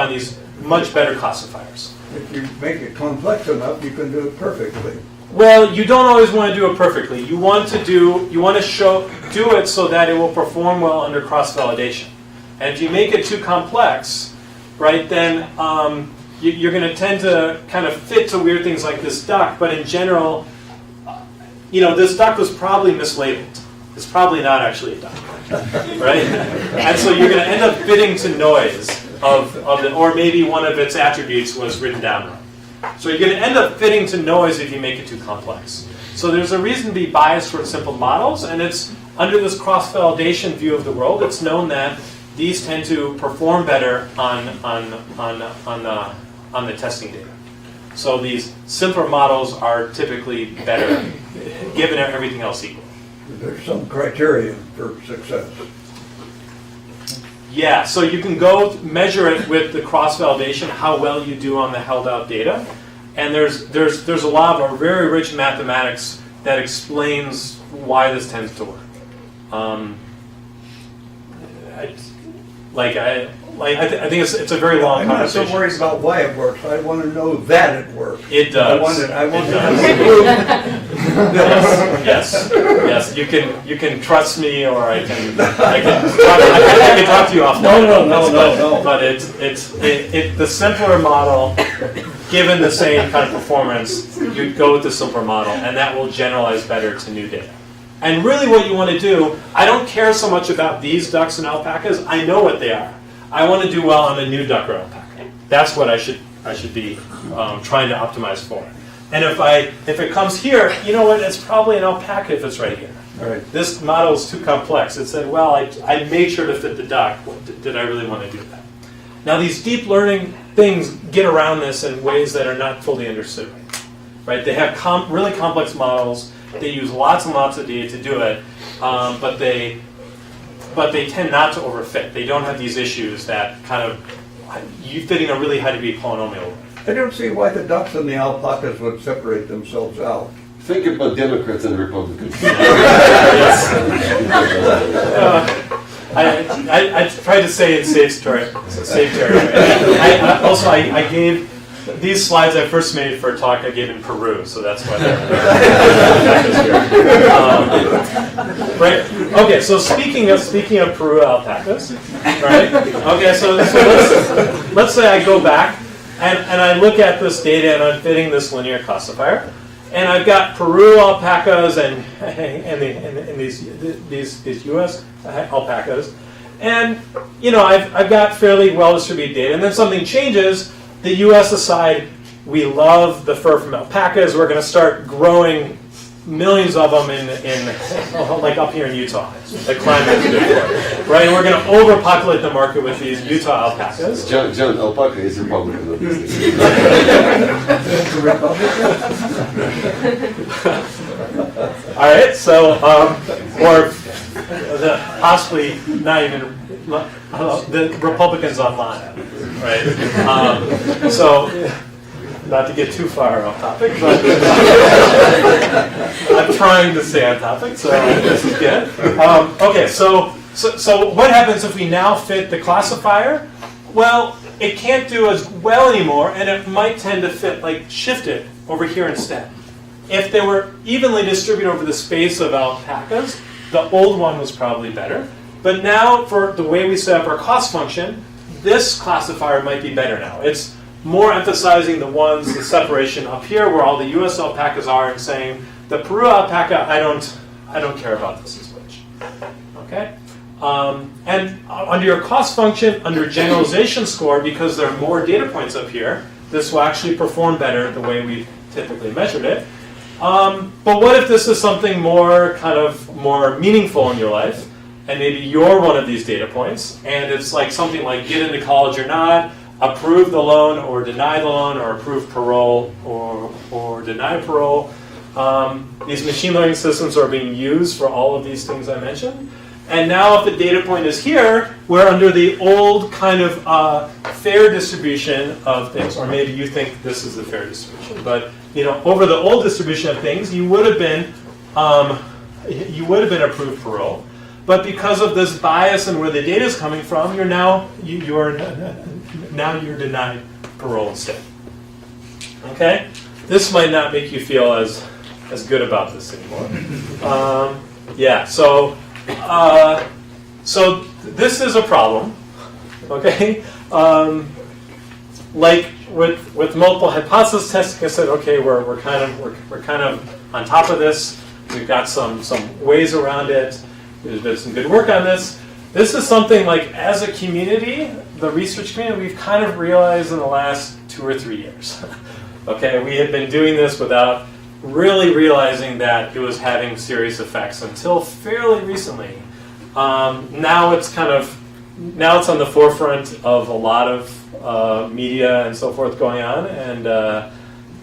these much better classifiers. If you make it complex enough, you can do it perfectly. Well, you don't always want to do it perfectly. You want to do it so that it will perform well under cross-validation. And if you make it too complex, right, then you're going to tend to kind of fit to weird things like this duct. But in general, this duct was probably mislabeled. It's probably not actually a duct, right? And so you're going to end up fitting to noise of it, or maybe one of its attributes was written down wrong. So you're going to end up fitting to noise if you make it too complex. So there's a reason to be biased towards simple models, and it's under this cross-validation view of the world. It's known that these tend to perform better on the testing data. So these simpler models are typically better, given everything else equal. There's some criteria for success. Yeah, so you can go measure it with the cross-validation, how well you do on the held-out data. And there's a lot of very rich mathematics that explains why this tends to work. I think it's a very long conversation. I'm not so worried about why it works. I want to know that it works. It does. I want to Yes. You can trust me, or I can talk to you offline. No. But it's the simpler model. Given the same kind of performance, you'd go with the simpler model, and that will generalize better to new data. And really what you want to do, I don't care so much about these ducks and alpacas. I know what they are. I want to do well on a new duck or alpaca. That's what I should be trying to optimize for. And if it comes here, you know what? It's probably an alpaca if it's right here. Right. This model is too complex. It said, well, I made sure to fit the duck. Did I really want to do that? Now these deep learning things get around this in ways that are not fully understood. Right? They have really complex models. They use lots and lots of data to do it, but they tend not to overfit. They don't have these issues that kind of you fitting a really high degree polynomial. I don't see why the ducks and the alpacas would separate themselves out. Think about Democrats and Republicans. I tried to say in safe territory. I gave these slides I first made for a talk I gave in Peru, so that's why they're right. Okay, so speaking of Peru alpacas, right? Okay, so let's say I go back and I look at this data and I'm fitting this linear classifier. And I've got Peru alpacas and these U.S. alpacas, and I've got fairly well distributed data. And then something changes. The U.S. decide we love the fur from alpacas. We're going to start growing millions of them in like up here in Utah. The climate is good for it, right? And we're going to overpopulate the market with these Utah alpacas. John alpaca is Republican. All right, so or possibly not even the Republicans online, right? So not to get too far off topic, but I'm trying to stay on topic, so this is good. Okay, so what happens if we now fit the classifier? Well, it can't do as well anymore, and it might tend to shift it over here instead. If they were evenly distributed over the space of alpacas, the old one was probably better. But now, for the way we set up our cost function, this classifier might be better now. It's more emphasizing the separation up here where all the U.S. alpacas are, and saying the Peru alpaca, I don't care about this as much. Okay, and under your cost function, under generalization score, because there are more data points up here, this will actually perform better the way we typically measured it. But what if this is something more meaningful in your life, and maybe you're one of these data points, and it's like something like get into college or not, approve the loan or deny the loan, or approve parole or deny parole. These machine learning systems are being used for all of these things I mentioned. And now if the data point is here, we're under the old kind of fair distribution of things, or maybe you think this is the fair distribution. But over the old distribution of things, you would have been approved parole. But because of this bias and where the data is coming from, you're denied parole instead. Okay, this might not make you feel as as good about this anymore. Yeah, so this is a problem, okay? Like with multiple hypothesis testing, I said, okay, we're kind of on top of this. We've got some ways around it. There's been some good work on this. This is something like, as a community, the research community, we've kind of realized in the last 2 or 3 years. Okay, we had been doing this without really realizing that it was having serious effects until fairly recently. Now it's on the forefront of a lot of media and so forth going on, and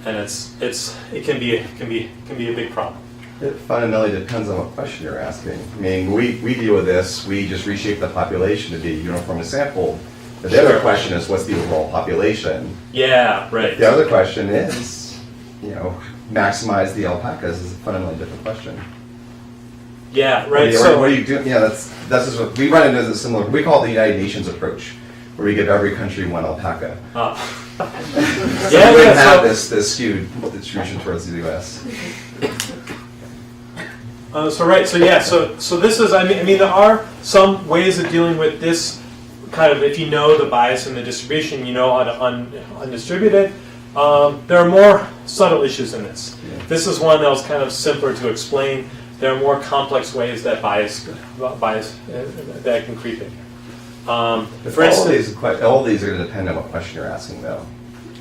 it can be a big problem. It fundamentally depends on what question you're asking. I mean, we deal with this, we just reshape the population to be uniformly sampled. But the other question is, what's the overall population? Yeah, right. The other question is, maximize the alpacas is a fundamentally different question. Yeah, right. What do you do? Yeah, that's just what we run into as a similar. We call it the United Nations approach, where we give every country one alpaca. Yeah, we wouldn't have this skewed distribution towards the U.S. So this is. I mean, there are some ways of dealing with this kind of. If you know the bias in the distribution, you know how to undistribute it. There are more subtle issues in this. Yeah. This is one that was kind of simpler to explain. There are more complex ways that bias that can creep in. For instance, all these are going to depend on what question you're asking, though.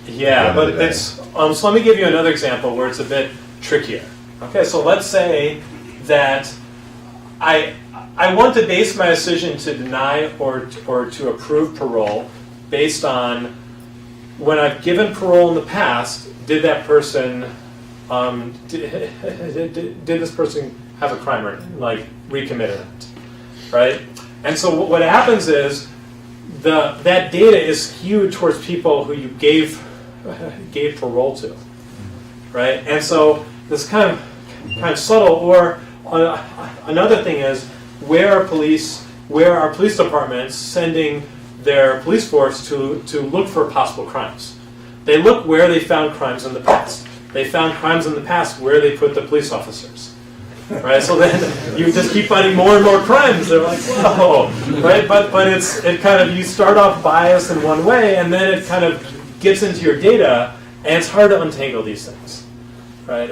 Yeah, but it's so. Let me give you another example where it's a bit trickier. Okay, so let's say that I want to base my decision to deny or to approve parole based on when I've given parole in the past. Did that person did this person have a crime or like recommitted it, right? And so what happens is that data is skewed towards people who you gave parole to, right? And so this kind of subtle. Or another thing is where are police departments sending their police force to look for possible crimes? They look where they found crimes in the past. They found crimes in the past where they put the police officers, right? So then you just keep finding more and more crimes. They're like, whoa, right? But it kind of, you start off biased in one way, and then it kind of gets into your data, and it's hard to untangle these things, right?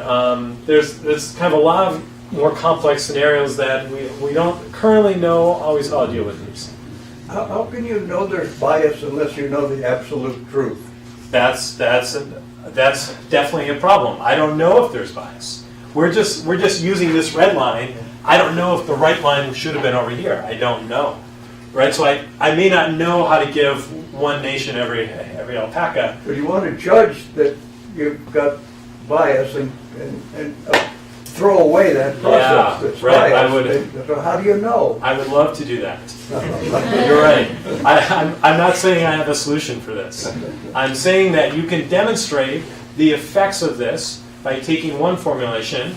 There's kind of a lot of more complex scenarios that we don't currently know always how to deal with these. How can you know there's bias unless you know the absolute truth? That's definitely a problem. I don't know if there's bias. We're just using this red line. I don't know if the right line should have been over here. I don't know, right? So I may not know how to give one nation every alpaca. But you want to judge that you've got bias and throw away that process that's right. biased. So how do you know? I would love to do that. You're right. I'm not saying I have a solution for this. I'm saying that you can demonstrate the effects of this by taking one formulation,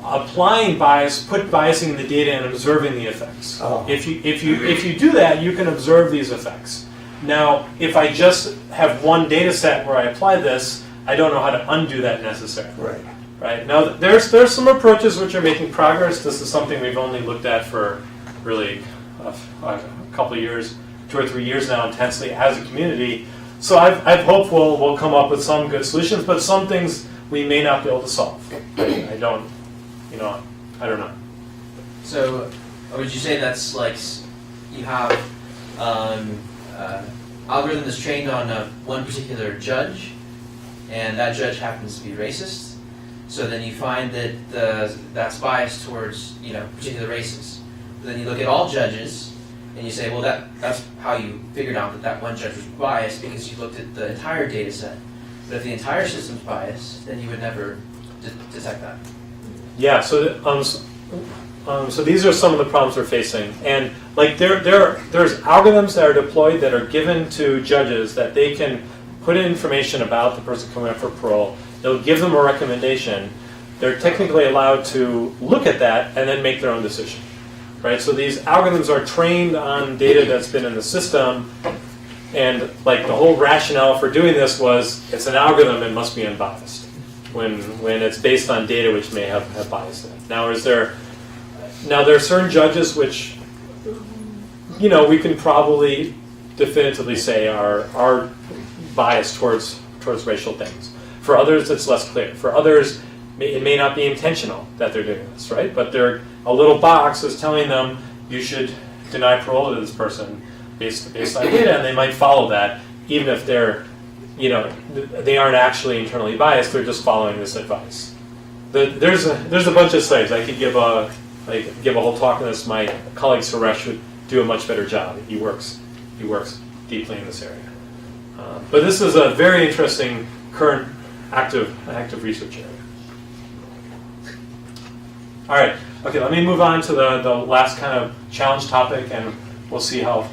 applying bias, put biasing in the data, and observing the effects. Oh. If you do that, you can observe these effects. Now, if I just have one data set where I apply this, I don't know how to undo that necessarily. Right. Now, there's some approaches which are making progress. This is something we've only looked at for really a couple of years, 2 or 3 years now, intensely as a community. So I've hoped we'll come up with some good solutions, but some things we may not be able to solve. I don't know. So, would you say that's like you have algorithm that's trained on one particular judge, and that judge happens to be racist? So then you find that that's biased towards particular races. But then you look at all judges, and you say, well, that's how you figured out that one judge was biased because you looked at the entire data set. But if the entire system's biased, then you would never detect that. Yeah. So these are some of the problems we're facing, and like there's algorithms that are deployed that are given to judges that they can put in information about the person coming up for parole. They'll give them a recommendation. They're technically allowed to look at that and then make their own decision, right? So these algorithms are trained on data that's been in the system, and like the whole rationale for doing this was it's an algorithm and must be unbiased, when it's based on data which may have bias in it. Now, there are certain judges which, we can probably definitively say are biased towards racial things. For others, it's less clear. For others, it may not be intentional that they're doing this, right? But a little box is telling them you should deny parole to this person based on data, and they might follow that, even if they aren't actually internally biased. They're just following this advice. There's a bunch of studies. I could give a whole talk on this. My colleague Suresh would do a much better job. He works deeply in this area. But this is a very interesting current active research area. All right. Okay. Let me move on to the last kind of challenge topic, and we'll see how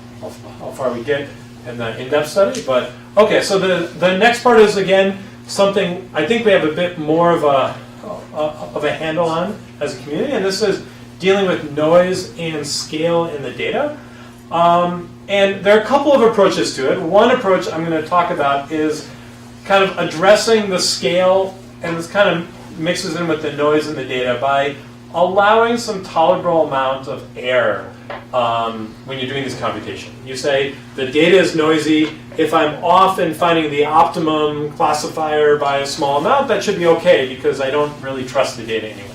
far we get in the in-depth study. But okay. So the next part is again something I think we have a bit more of a handle on as a community, and this is dealing with noise and scale in the data. And there are a couple of approaches to it. One approach I'm going to talk about is kind of addressing the scale, and this kind of mixes in with the noise in the data by allowing some tolerable amount of error when you're doing this computation. You say the data is noisy. If I'm off in finding the optimum classifier by a small amount, that should be okay because I don't really trust the data anyways.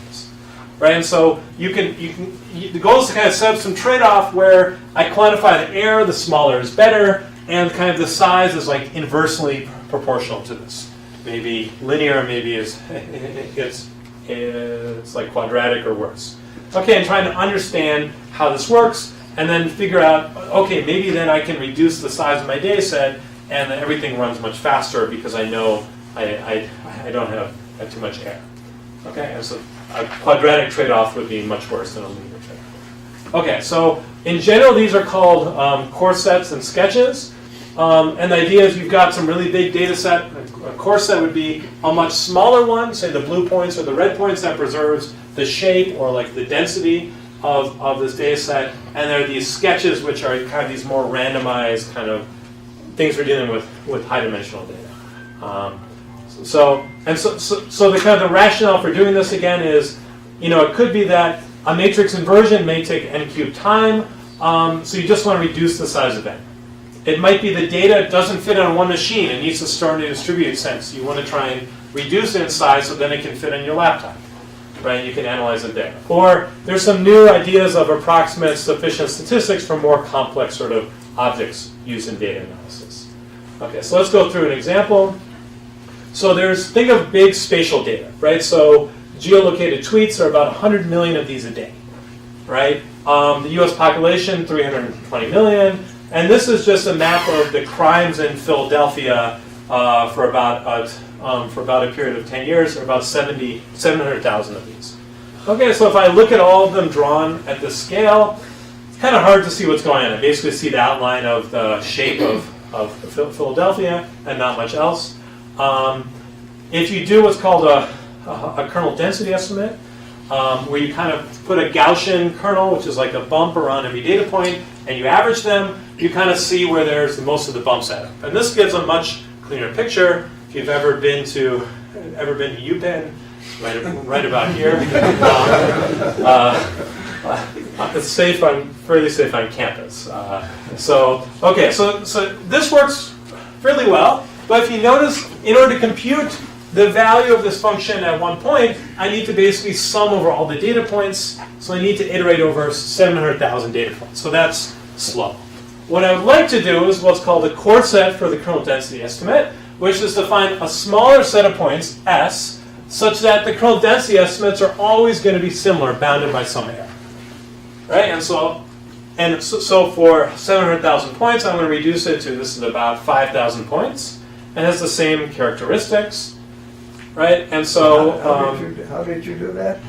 Right, and so the goal is to kind of set up some trade-off where I quantify the error, the smaller is better, and kind of the size is like inversely proportional to this. Maybe linear, maybe it's like quadratic or worse. Okay, and trying to understand how this works, and then figure out, okay, maybe then I can reduce the size of my data set, and then everything runs much faster because I know I don't have too much error. Okay, and so a quadratic trade-off would be much worse than a linear trade-off. Okay, so in general, these are called course sets and sketches. And the idea is you've got some really big data set. A course set would be a much smaller one, say the blue points or the red points, that preserves the shape or like the density of this data set. And there are these sketches, which are kind of these more randomized kind of things we're dealing with high-dimensional data. So the kind of the rationale for doing this again is, it could be that a matrix inversion may take n cubed time, so you just want to reduce the size of n. It might be the data doesn't fit on one machine, it needs to store in a distributed sense. You want to try and reduce it in size so then it can fit on your laptop, right? You can analyze it there. Or there's some new ideas of approximate sufficient statistics for more complex sort of objects used in data analysis. Okay, so let's go through an example. So think of big spatial data, right? So geolocated tweets are about 100 million of these a day, right? The U.S. population, 320 million. And this is just a map of the crimes in Philadelphia for about a period of 10 years, or about 700,000 of these. Okay, so if I look at all of them drawn at this scale, it's kind of hard to see what's going on. I basically see the outline of the shape of Philadelphia and not much else. If you do what's called a kernel density estimate, where you kind of put a Gaussian kernel, which is like a bump around every data point, and you average them, you kind of see where there's most of the bumps at. And this gives a much cleaner picture. If you've ever been to UPenn, right about here, it's safe. I'm fairly safe on campus. So this works fairly well. But if you notice, in order to compute the value of this function at one point, I need to basically sum over all the data points. So I need to iterate over 700,000 data points. So that's slow. What I would like to do is what's called a course set for the kernel density estimate, which is to find a smaller set of points, S, such that the kernel density estimates are always going to be similar, bounded by some error. Right? And so for 700,000 points, I'm going to reduce it to, this is about 5,000 points. It has the same characteristics. Right? And so how did you do that?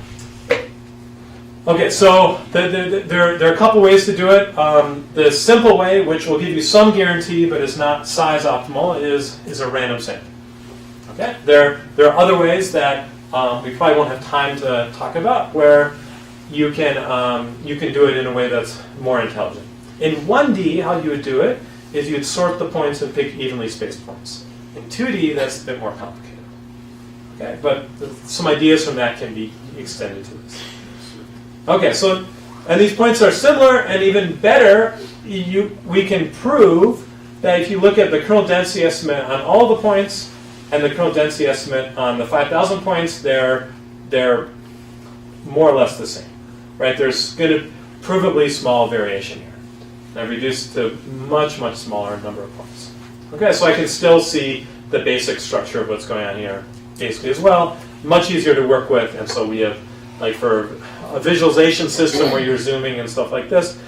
Okay, so there are a couple ways to do it. The simple way, which will give you some guarantee but is not size optimal, is a random sample. Okay, there are other ways that we probably won't have time to talk about, where you can do it in a way that's more intelligent. In 1D, how you would do it is you'd sort the points and pick evenly spaced points. In 2D, that's a bit more complicated. Okay, but some ideas from that can be extended to this. Okay, so, and these points are similar, and even better, we can prove that if you look at the kernel density estimate on all the points and the kernel density estimate on the 5,000 points, they're more or less the same, right? There's going to provably small variation here. I've reduced to much, much smaller number of points. Okay, so I can still see the basic structure of what's going on here basically as well. Much easier to work with, and so we have, like for a visualization system where you're zooming and stuff like this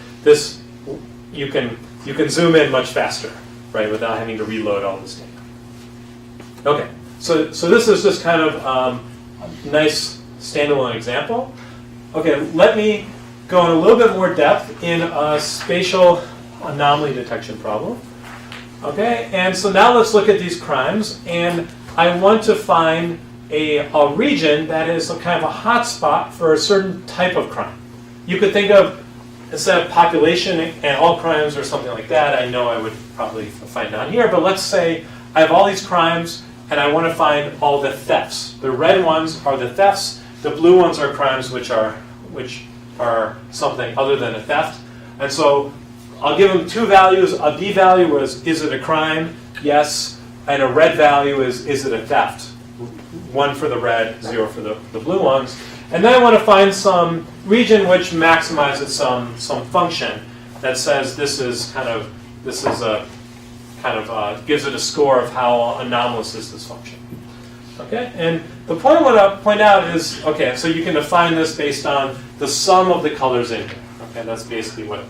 you can zoom in much faster, right, without having to reload all this data. Okay, so this is just kind of a nice standalone example. Okay, let me go in a little bit more depth in a spatial anomaly detection problem. Okay, and so now let's look at these crimes, and I want to find a region that is a kind of a hotspot for a certain type of crime. You could think of, instead of population and all crimes or something like that, I know I would probably find down here, but let's say I have all these crimes and I want to find all the thefts. The red ones are the thefts, the blue ones are crimes which are something other than a theft. And so I'll give them two values. A B value is it a crime? Yes. And a red value is it a theft? 1 for the red, 0 for the blue ones. And then I want to find some region which maximizes some function that says gives it a score of how anomalous is this function. Okay, and the point I want to point out is, okay, so you can define this based on the sum of the colors in here. Okay, that's basically what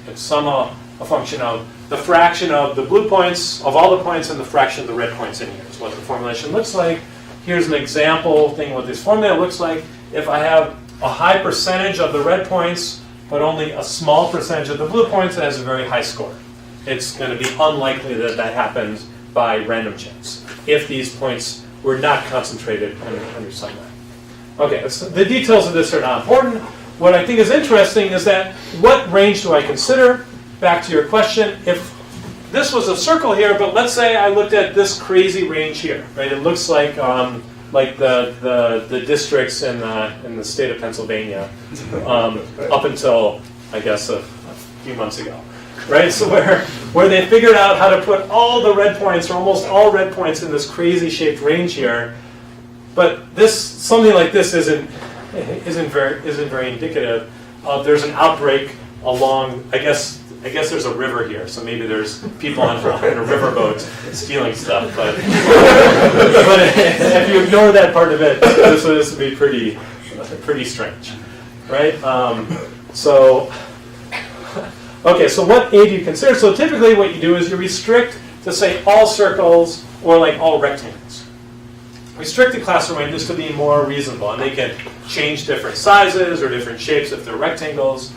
it's sum of a function of the fraction of the blue points, of all the points, and the fraction of the red points in here is what the formulation looks like. Here's an example thing what this formula looks like. If I have a high percentage of the red points, but only a small percentage of the blue points, it has a very high score. It's going to be unlikely that that happens by random chance if these points were not concentrated under some way. Okay, so the details of this are not important. What I think is interesting is that what range do I consider? Back to your question, if this was a circle here, but let's say I looked at this crazy range here, right? It looks like the districts in the state of Pennsylvania up until, I guess, a few months ago, right? So where they figured out how to put all the red points, or almost all red points, in this crazy shaped range here. But something like this isn't very indicative of there's an outbreak along. I guess there's a river here, so maybe there's people on a riverboat stealing stuff. But if you ignore that part of it, this would be pretty strange, right? Okay, so what A do you consider? So typically what you do is you restrict to say all circles or like all rectangles. Restrict the class ranges to be more reasonable, and they can change different sizes or different shapes if they're rectangles.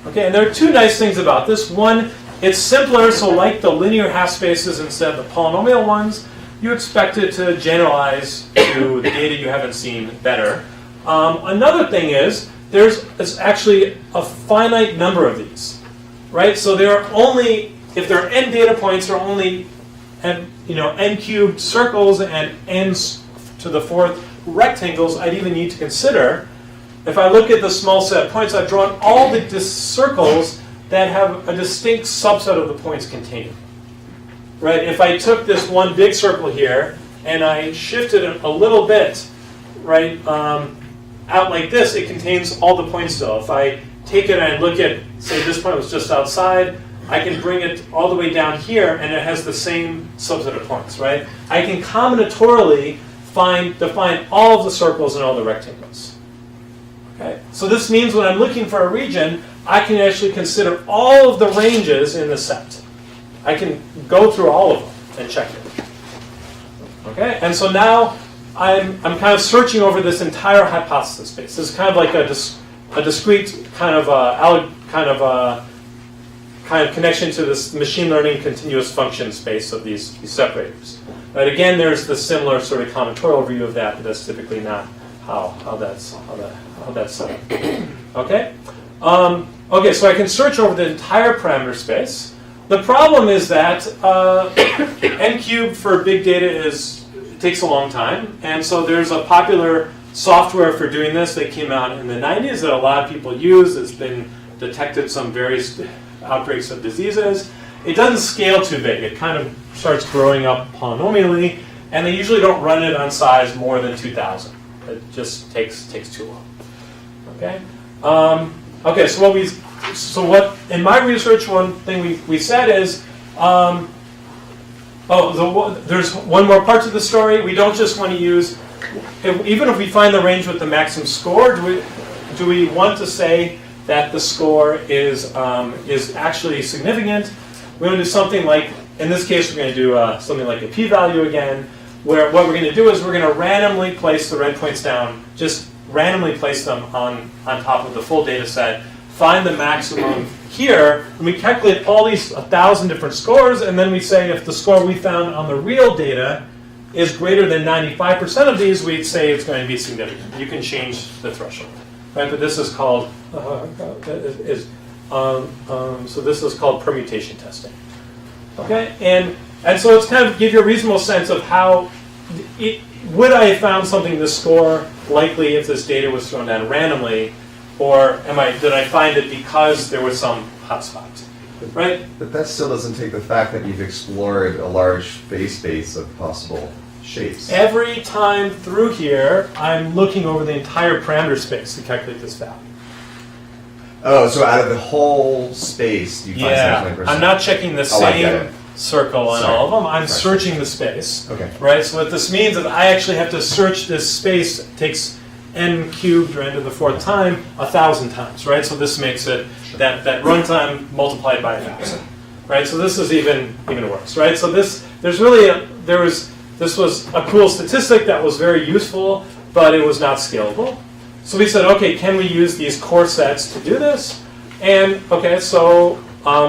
Okay, and there are two nice things about this. One, it's simpler, so like the linear half spaces instead of the polynomial ones, you expect it to generalize to the data you haven't seen better. Another thing is, it's actually a finite number of these, right? So there are only, if there are n data points, there are only n cubed circles and n to the fourth rectangles I'd even need to consider. If I look at the small set of points, I've drawn all the circles that have a distinct subset of the points contained. Right? If I took this one big circle here and I shifted it a little bit, right, out like this, it contains all the points still. If I take it and look at, say this point was just outside, I can bring it all the way down here and it has the same subset of points, right? I can combinatorially define all of the circles and all the rectangles. Okay? So this means when I'm looking for a region, I can actually consider all of the ranges in the set. I can go through all of them and check it. Okay? And so now I'm kind of searching over this entire hypothesis space. This is kind of like a discrete kind of connection to this machine learning continuous function space of these separators. But again, there's the similar sort of combinatorial view of that, but that's typically not how that's set up. Okay? Okay, so I can search over the entire parameter space. The problem is that n cubed for big data takes a long time. And so there's a popular software for doing this that came out in the 90s that a lot of people use. It's been detected some various outbreaks of diseases. It doesn't scale too big. It kind of starts growing up polynomially, and they usually don't run it on size more than 2,000. It just takes too long. Okay. Okay. So what in my research, one thing we said is, there's one more part to the story. We don't just want to use, even if we find the range with the maximum score, do we want to say that the score is actually significant? We want to do something like, in this case, we're going to do something like a p-value again, where what we're going to do is we're going to randomly place the red points down, just randomly place them on top of the full data set, find the maximum here, and we calculate all these 1,000 different scores, and then we say if the score we found on the real data is greater than 95% of these, we'd say it's going to be significant. You can change the threshold, right? But this is called so this is called permutation testing. Okay, and so it's kind of give you a reasonable sense of how would I have found something to score likely if this data was thrown down randomly, or did I find it because there was some hotspot, right? But that still doesn't take the fact that you've explored a large phase space of possible shapes. Every time through here, I'm looking over the entire parameter space to calculate this value. Oh, so out of the whole space, you find 79%? I'm not checking the same circle on all of them. I'm searching the space. Okay. Right. So what this means is I actually have to search this space. It takes n cubed or n to the fourth time 1,000 times. Right. So this makes it that runtime multiplied by 1,000. Right. So this is even worse. Right. So this was a cool statistic that was very useful, but it was not scalable. So we said, okay, can we use these core sets to do this? And okay, so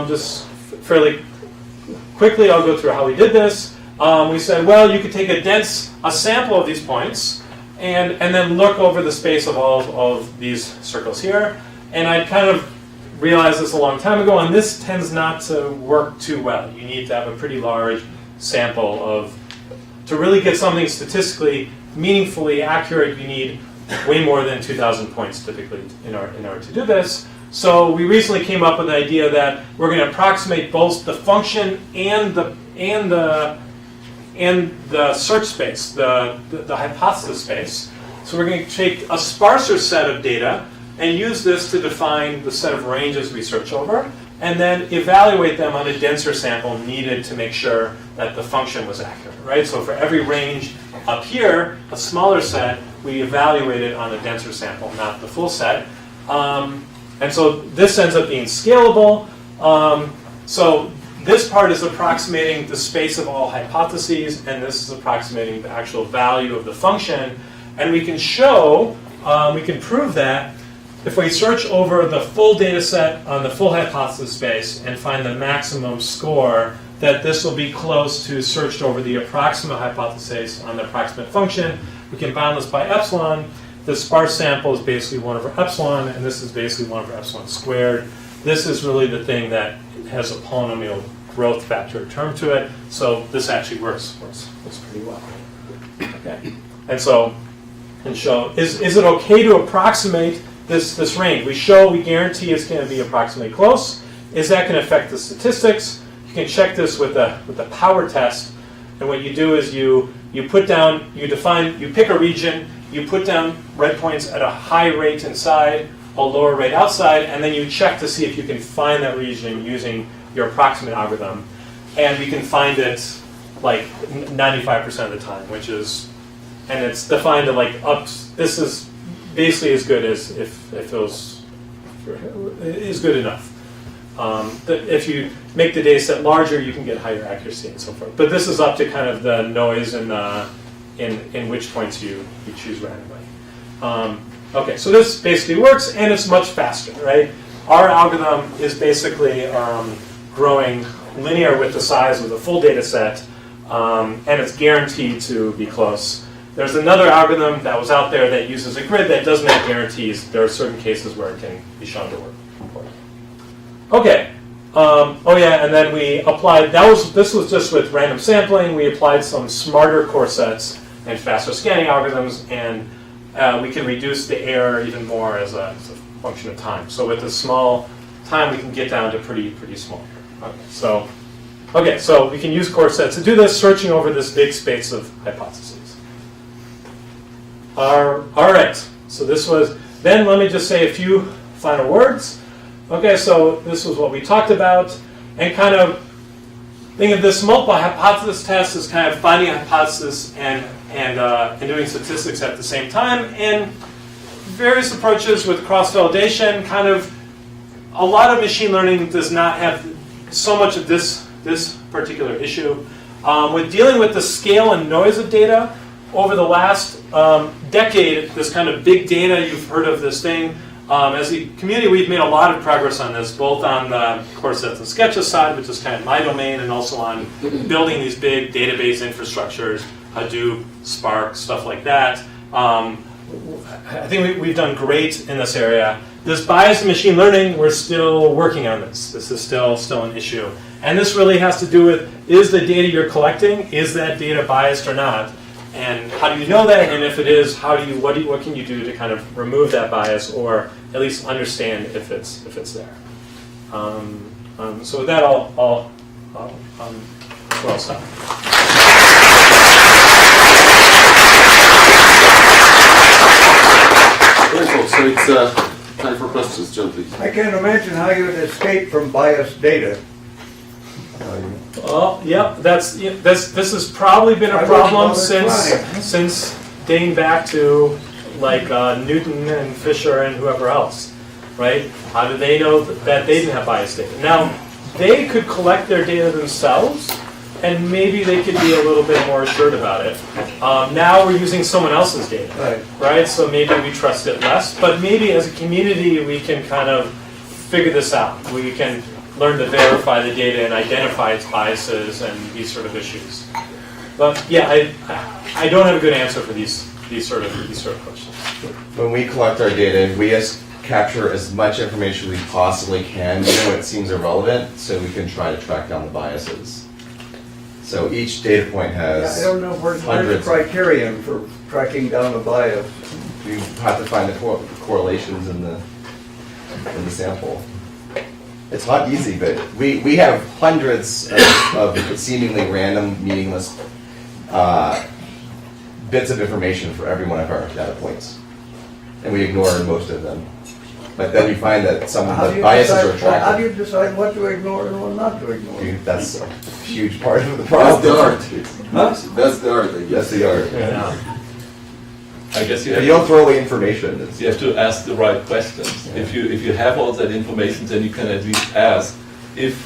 just fairly quickly, I'll go through how we did this. We said, well, you could take a sample of these points and then look over the space of all of these circles here. And I kind of realized this a long time ago, and this tends not to work too well. You need to have a pretty large sample to really get something statistically meaningfully accurate, you need way more than 2,000 points typically in order to do this. So we recently came up with the idea that we're going to approximate both the function and the search space, the hypothesis space. So we're going to take a sparser set of data and use this to define the set of ranges we search over, and then evaluate them on a denser sample needed to make sure that the function was accurate, right? So for every range up here, a smaller set, we evaluate it on a denser sample, not the full set. And so this ends up being scalable. So this part is approximating the space of all hypotheses, and this is approximating the actual value of the function. And we can we can prove that if we search over the full data set on the full hypothesis space and find the maximum score, that this will be close to searched over the approximate hypothesis on the approximate function. We can bound this by epsilon. The sparse sample is basically 1 over epsilon, and this is basically 1 over epsilon squared. This is really the thing that has a polynomial growth factor term to it, so this actually works pretty well. Okay, and so is it okay to approximate this range? We guarantee it's going to be approximately close. Is that going to affect the statistics? You can check this with a power test, and what you do is you pick a region, you put down red points at a high rate inside, a lower rate outside, and then you check to see if you can find that region using your approximate algorithm. And you can find it like 95% of the time, and it's defined to this is basically as good as if it was is good enough. If you make the data set larger, you can get higher accuracy and so forth. But this is up to kind of the noise and in which points you choose randomly. Okay, so this basically works, and it's much faster, right? Our algorithm is basically growing linear with the size of the full data set, and it's guaranteed to be close. There's another algorithm that was out there that uses a grid that doesn't have guarantees. There are certain cases where it can be shown to work. Okay. And then we applied. This was just with random sampling. We applied some smarter core sets and faster scanning algorithms, and we can reduce the error even more as a function of time. So with a small time, we can get down to pretty small. Okay, so we can use core sets to do this, searching over this big space of hypotheses. All right, so this was, then let me just say a few final words. Okay, so this was what we talked about, and kind of think of this multiple hypothesis test as kind of finding a hypothesis and doing statistics at the same time, and various approaches with cross-validation. Kind of a lot of machine learning does not have so much of this particular issue. With dealing with the scale and noise of data, over the last decade, this kind of big data, you've heard of this thing. As a community, we've made a lot of progress on this, both on the core sets and sketches side, which is kind of my domain, and also on building these big database infrastructures, Hadoop, Spark, stuff like that. I think we've done great in this area. This bias in machine learning, we're still working on this. This is still an issue. And this really has to do with, is the data you're collecting, is that data biased or not? And how do you know that? And if it is, what can you do to kind of remove that bias, or at least understand if it's there? So with that, I'll stop. Very cool. So it's time for questions, John, please. I can't imagine how you would escape from biased data. Well, yeah, this has probably been a problem since dating back to like Newton and Fisher and whoever else, right? How did they know that they didn't have biased data? Now, they could collect their data themselves, and maybe they could be a little bit more assured about it. Now we're using someone else's data, right? So maybe we trust it less, but maybe as a community we can kind of figure this out. We can learn to verify the data and identify its biases and these sort of issues. But yeah, I don't have a good answer for these sort of questions. When we collect our data, we just capture as much information we possibly can, even when it seems irrelevant, so we can try to track down the biases. So each data point has I don't know where's the hundreds. criterion for tracking down a bias. You have to find the correlations in the sample. It's not easy, but we have hundreds of seemingly random, meaningless bits of information for every one of our data points. And we ignore most of them. But then you find that some of the biases are attractive. How do you decide what to ignore and what not to ignore? That's a huge part of the problem. That's the art. That's the art, I guess. That's the art. Yeah. I guess You don't throw away information. You have to ask the right questions. Yeah. If you have all that information, then you can at least ask if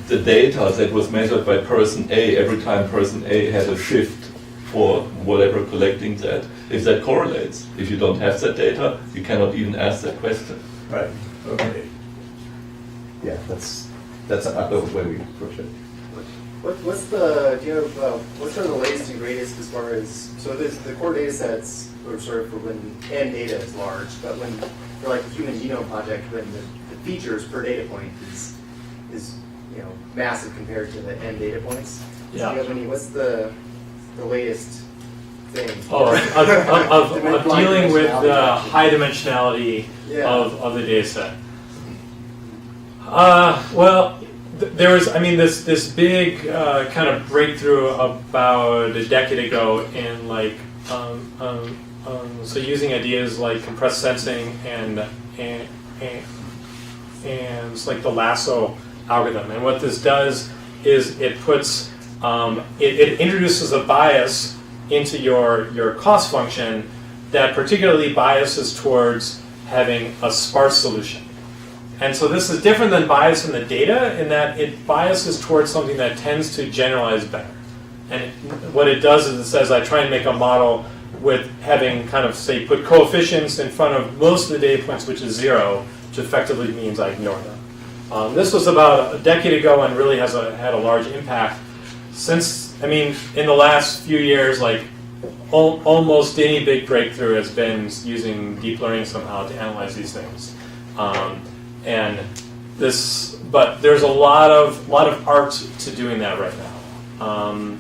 the data that was measured by person A, every time person A had a shift for whatever collecting that, if that correlates. If you don't have that data, you cannot even ask that question. Right. Okay. Yeah, that's the way we approach it. What's sort of the latest and greatest as far as, so the core data sets are sort of for when N data is large, but when, for like the Human Genome Project, when the features per data point is massive compared to the N data points. Yeah. Do you have what's the latest thing? Of dealing with the high dimensionality of the data set. Well, there was, this big kind of breakthrough about a decade ago in so using ideas like compressed sensing and it's like the lasso algorithm. And what this does is it puts it introduces a bias into your cost function that particularly biases towards having a sparse solution. And so this is different than bias in the data in that it biases towards something that tends to generalize better. And what it does is it says, I try and make a model with having kind of, say, put coefficients in front of most of the data points, which is 0, which effectively means I ignore them. This was about a decade ago and really had a large impact. Since, in the last few years, almost any big breakthrough has been using deep learning somehow to analyze these things. But there's a lot of art to doing that right now.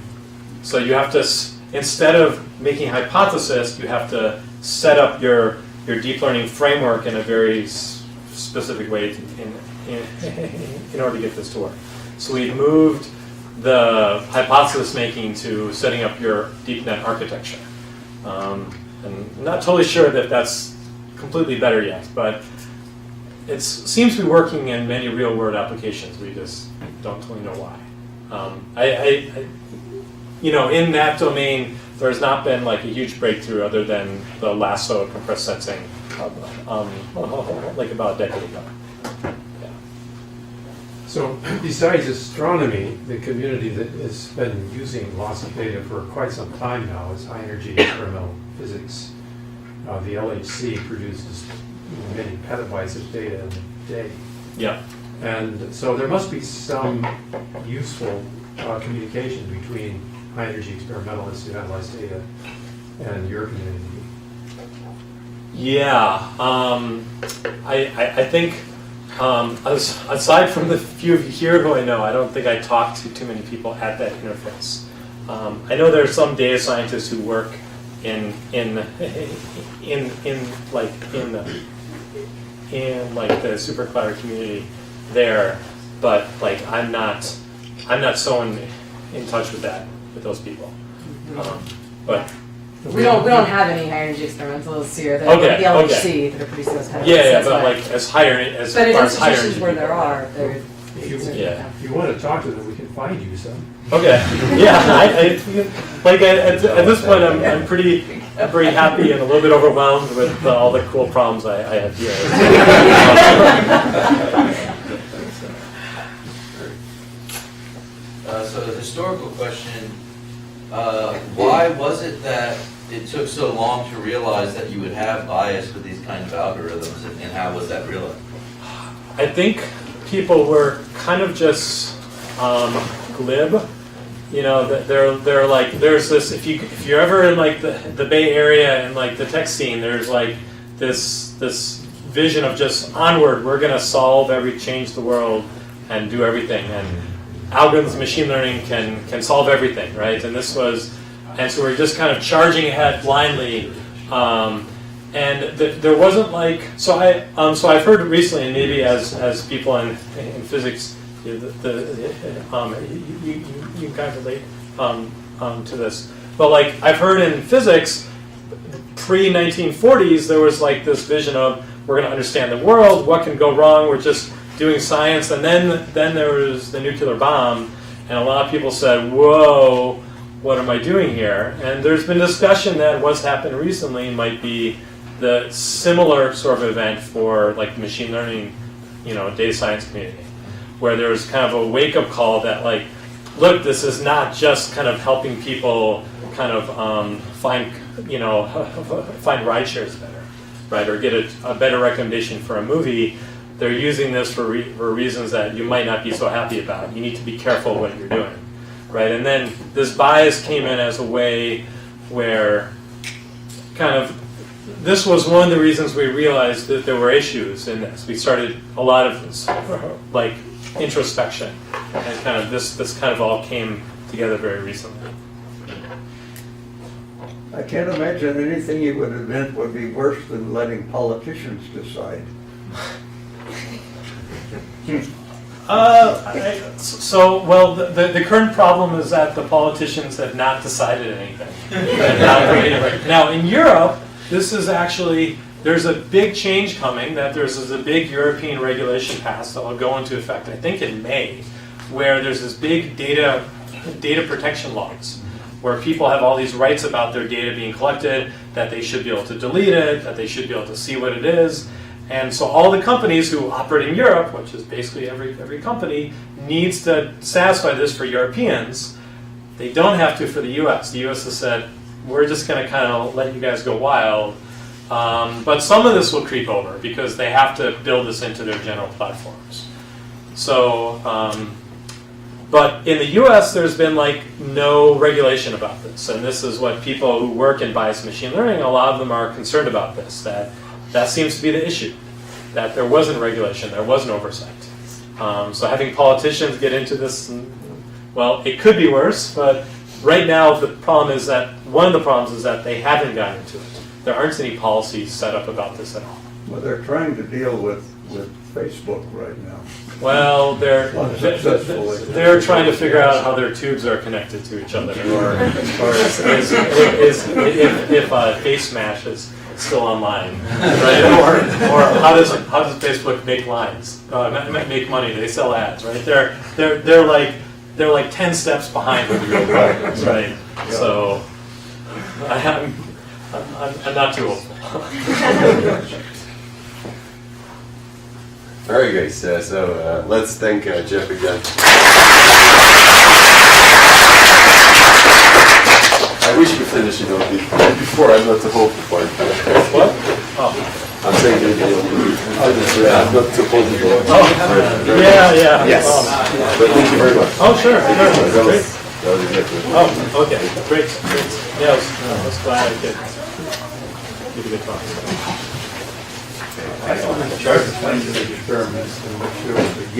So you have to instead of making hypothesis, you have to set up your deep learning framework in a very specific way in order to get this to work. So we moved the hypothesis making to setting up your deep net architecture. And I'm not totally sure that that's completely better yet, but it seems to be working in many real world applications. We just don't totally know why. In that domain, there's not been like a huge breakthrough other than the lasso compressed sensing, like about a decade ago. Yeah. So besides astronomy, the community that has been using lots of data for quite some time now is high energy experimental physics. The LHC produces many petabytes of data in a day. Yeah. And so there must be some useful communication between high energy experimentalists who analyze data and your community. Yeah, I think aside from the few of you here who I know, I don't think I talk to too many people at that interface. I know there are some data scientists who work in the supercloud community there, but like I'm not so in touch with those people. But we don't have any high energy experimentalists here. The LHC that are producing those kind of yeah, but like as higher as but in far as higher institutions where there are, if you want to talk to them, we can find you some. Okay. Yeah. I like at this point, I'm pretty happy and a little bit overwhelmed with all the cool problems I have here. So the historical question, why was it that it took so long to realize that you would have bias with these kind of algorithms, and how was that realized? I think people were kind of just glib. You know, they're like, there's this, if you're ever in like the Bay Area and like the tech scene, there's like this vision of just onward, we're gonna change the world and do everything, and algorithms, machine learning can solve everything, right? And so we're just kind of charging ahead blindly, and there wasn't like, so I've heard recently, and maybe as people in physics, you kind of relate to this, but like I've heard in physics, pre-1940s, there was like this vision of we're going to understand the world, what can go wrong, we're just doing science, and then there was the nuclear bomb, and a lot of people said, whoa, what am I doing here? And there's been discussion that what's happened recently might be the similar sort of event for like the machine learning, data science community, where there's kind of a wake-up call that like, look, this is not just kind of helping people kind of find ride shares better, right, or get a better recommendation for a movie. They're using this for reasons that you might not be so happy about. You need to be careful what you're doing, right? And then this bias came in as a way where kind of, this was one of the reasons we realized that there were issues in this. We started a lot of like introspection, and kind of this kind of all came together very recently. I can't imagine anything you would invent would be worse than letting politicians decide. The current problem is that the politicians have not decided anything. Now, in Europe, this is actually, there's a big change coming, that there's a big European regulation passed that will go into effect, I think in May, where there's this big data protection laws, where people have all these rights about their data being collected, that they should be able to delete it, that they should be able to see what it is. And so all the companies who operate in Europe, which is basically every company, needs to satisfy this for Europeans. They don't have to for the US. The US has said, we're just going to kind of let you guys go wild. But some of this will creep over because they have to build this into their general platforms. So, but in the US, there's been like no regulation about this. And this is what people who work in biased machine learning, a lot of them are concerned about this, that seems to be the issue, that there wasn't regulation, there wasn't oversight. So having politicians get into this, well, it could be worse, but right now the problem is that, one of the problems is that they haven't gotten to it. There aren't any policies set up about this at all. Well, they're trying to deal with Facebook right now. Well, they're Unsuccessfully. trying to figure out how their tubes are connected to each other, or if Face Smash is still online, right? Or how does Facebook make lines, make money? They sell ads, right? They're like 10 steps behind with real progress, right? So I'm not too hopeful. All right, guys. So let's thank Jeff again. I wish we finished, before I'm not the hopeful point. What? Oh. I'm saying I'm not supposed to go. Yeah. Yes. But thank you very much. Oh, sure. That Great. was exactly. Oh, okay. Great. Yeah, I was glad I could give you a good talk. I want to try to find the experiments and make sure that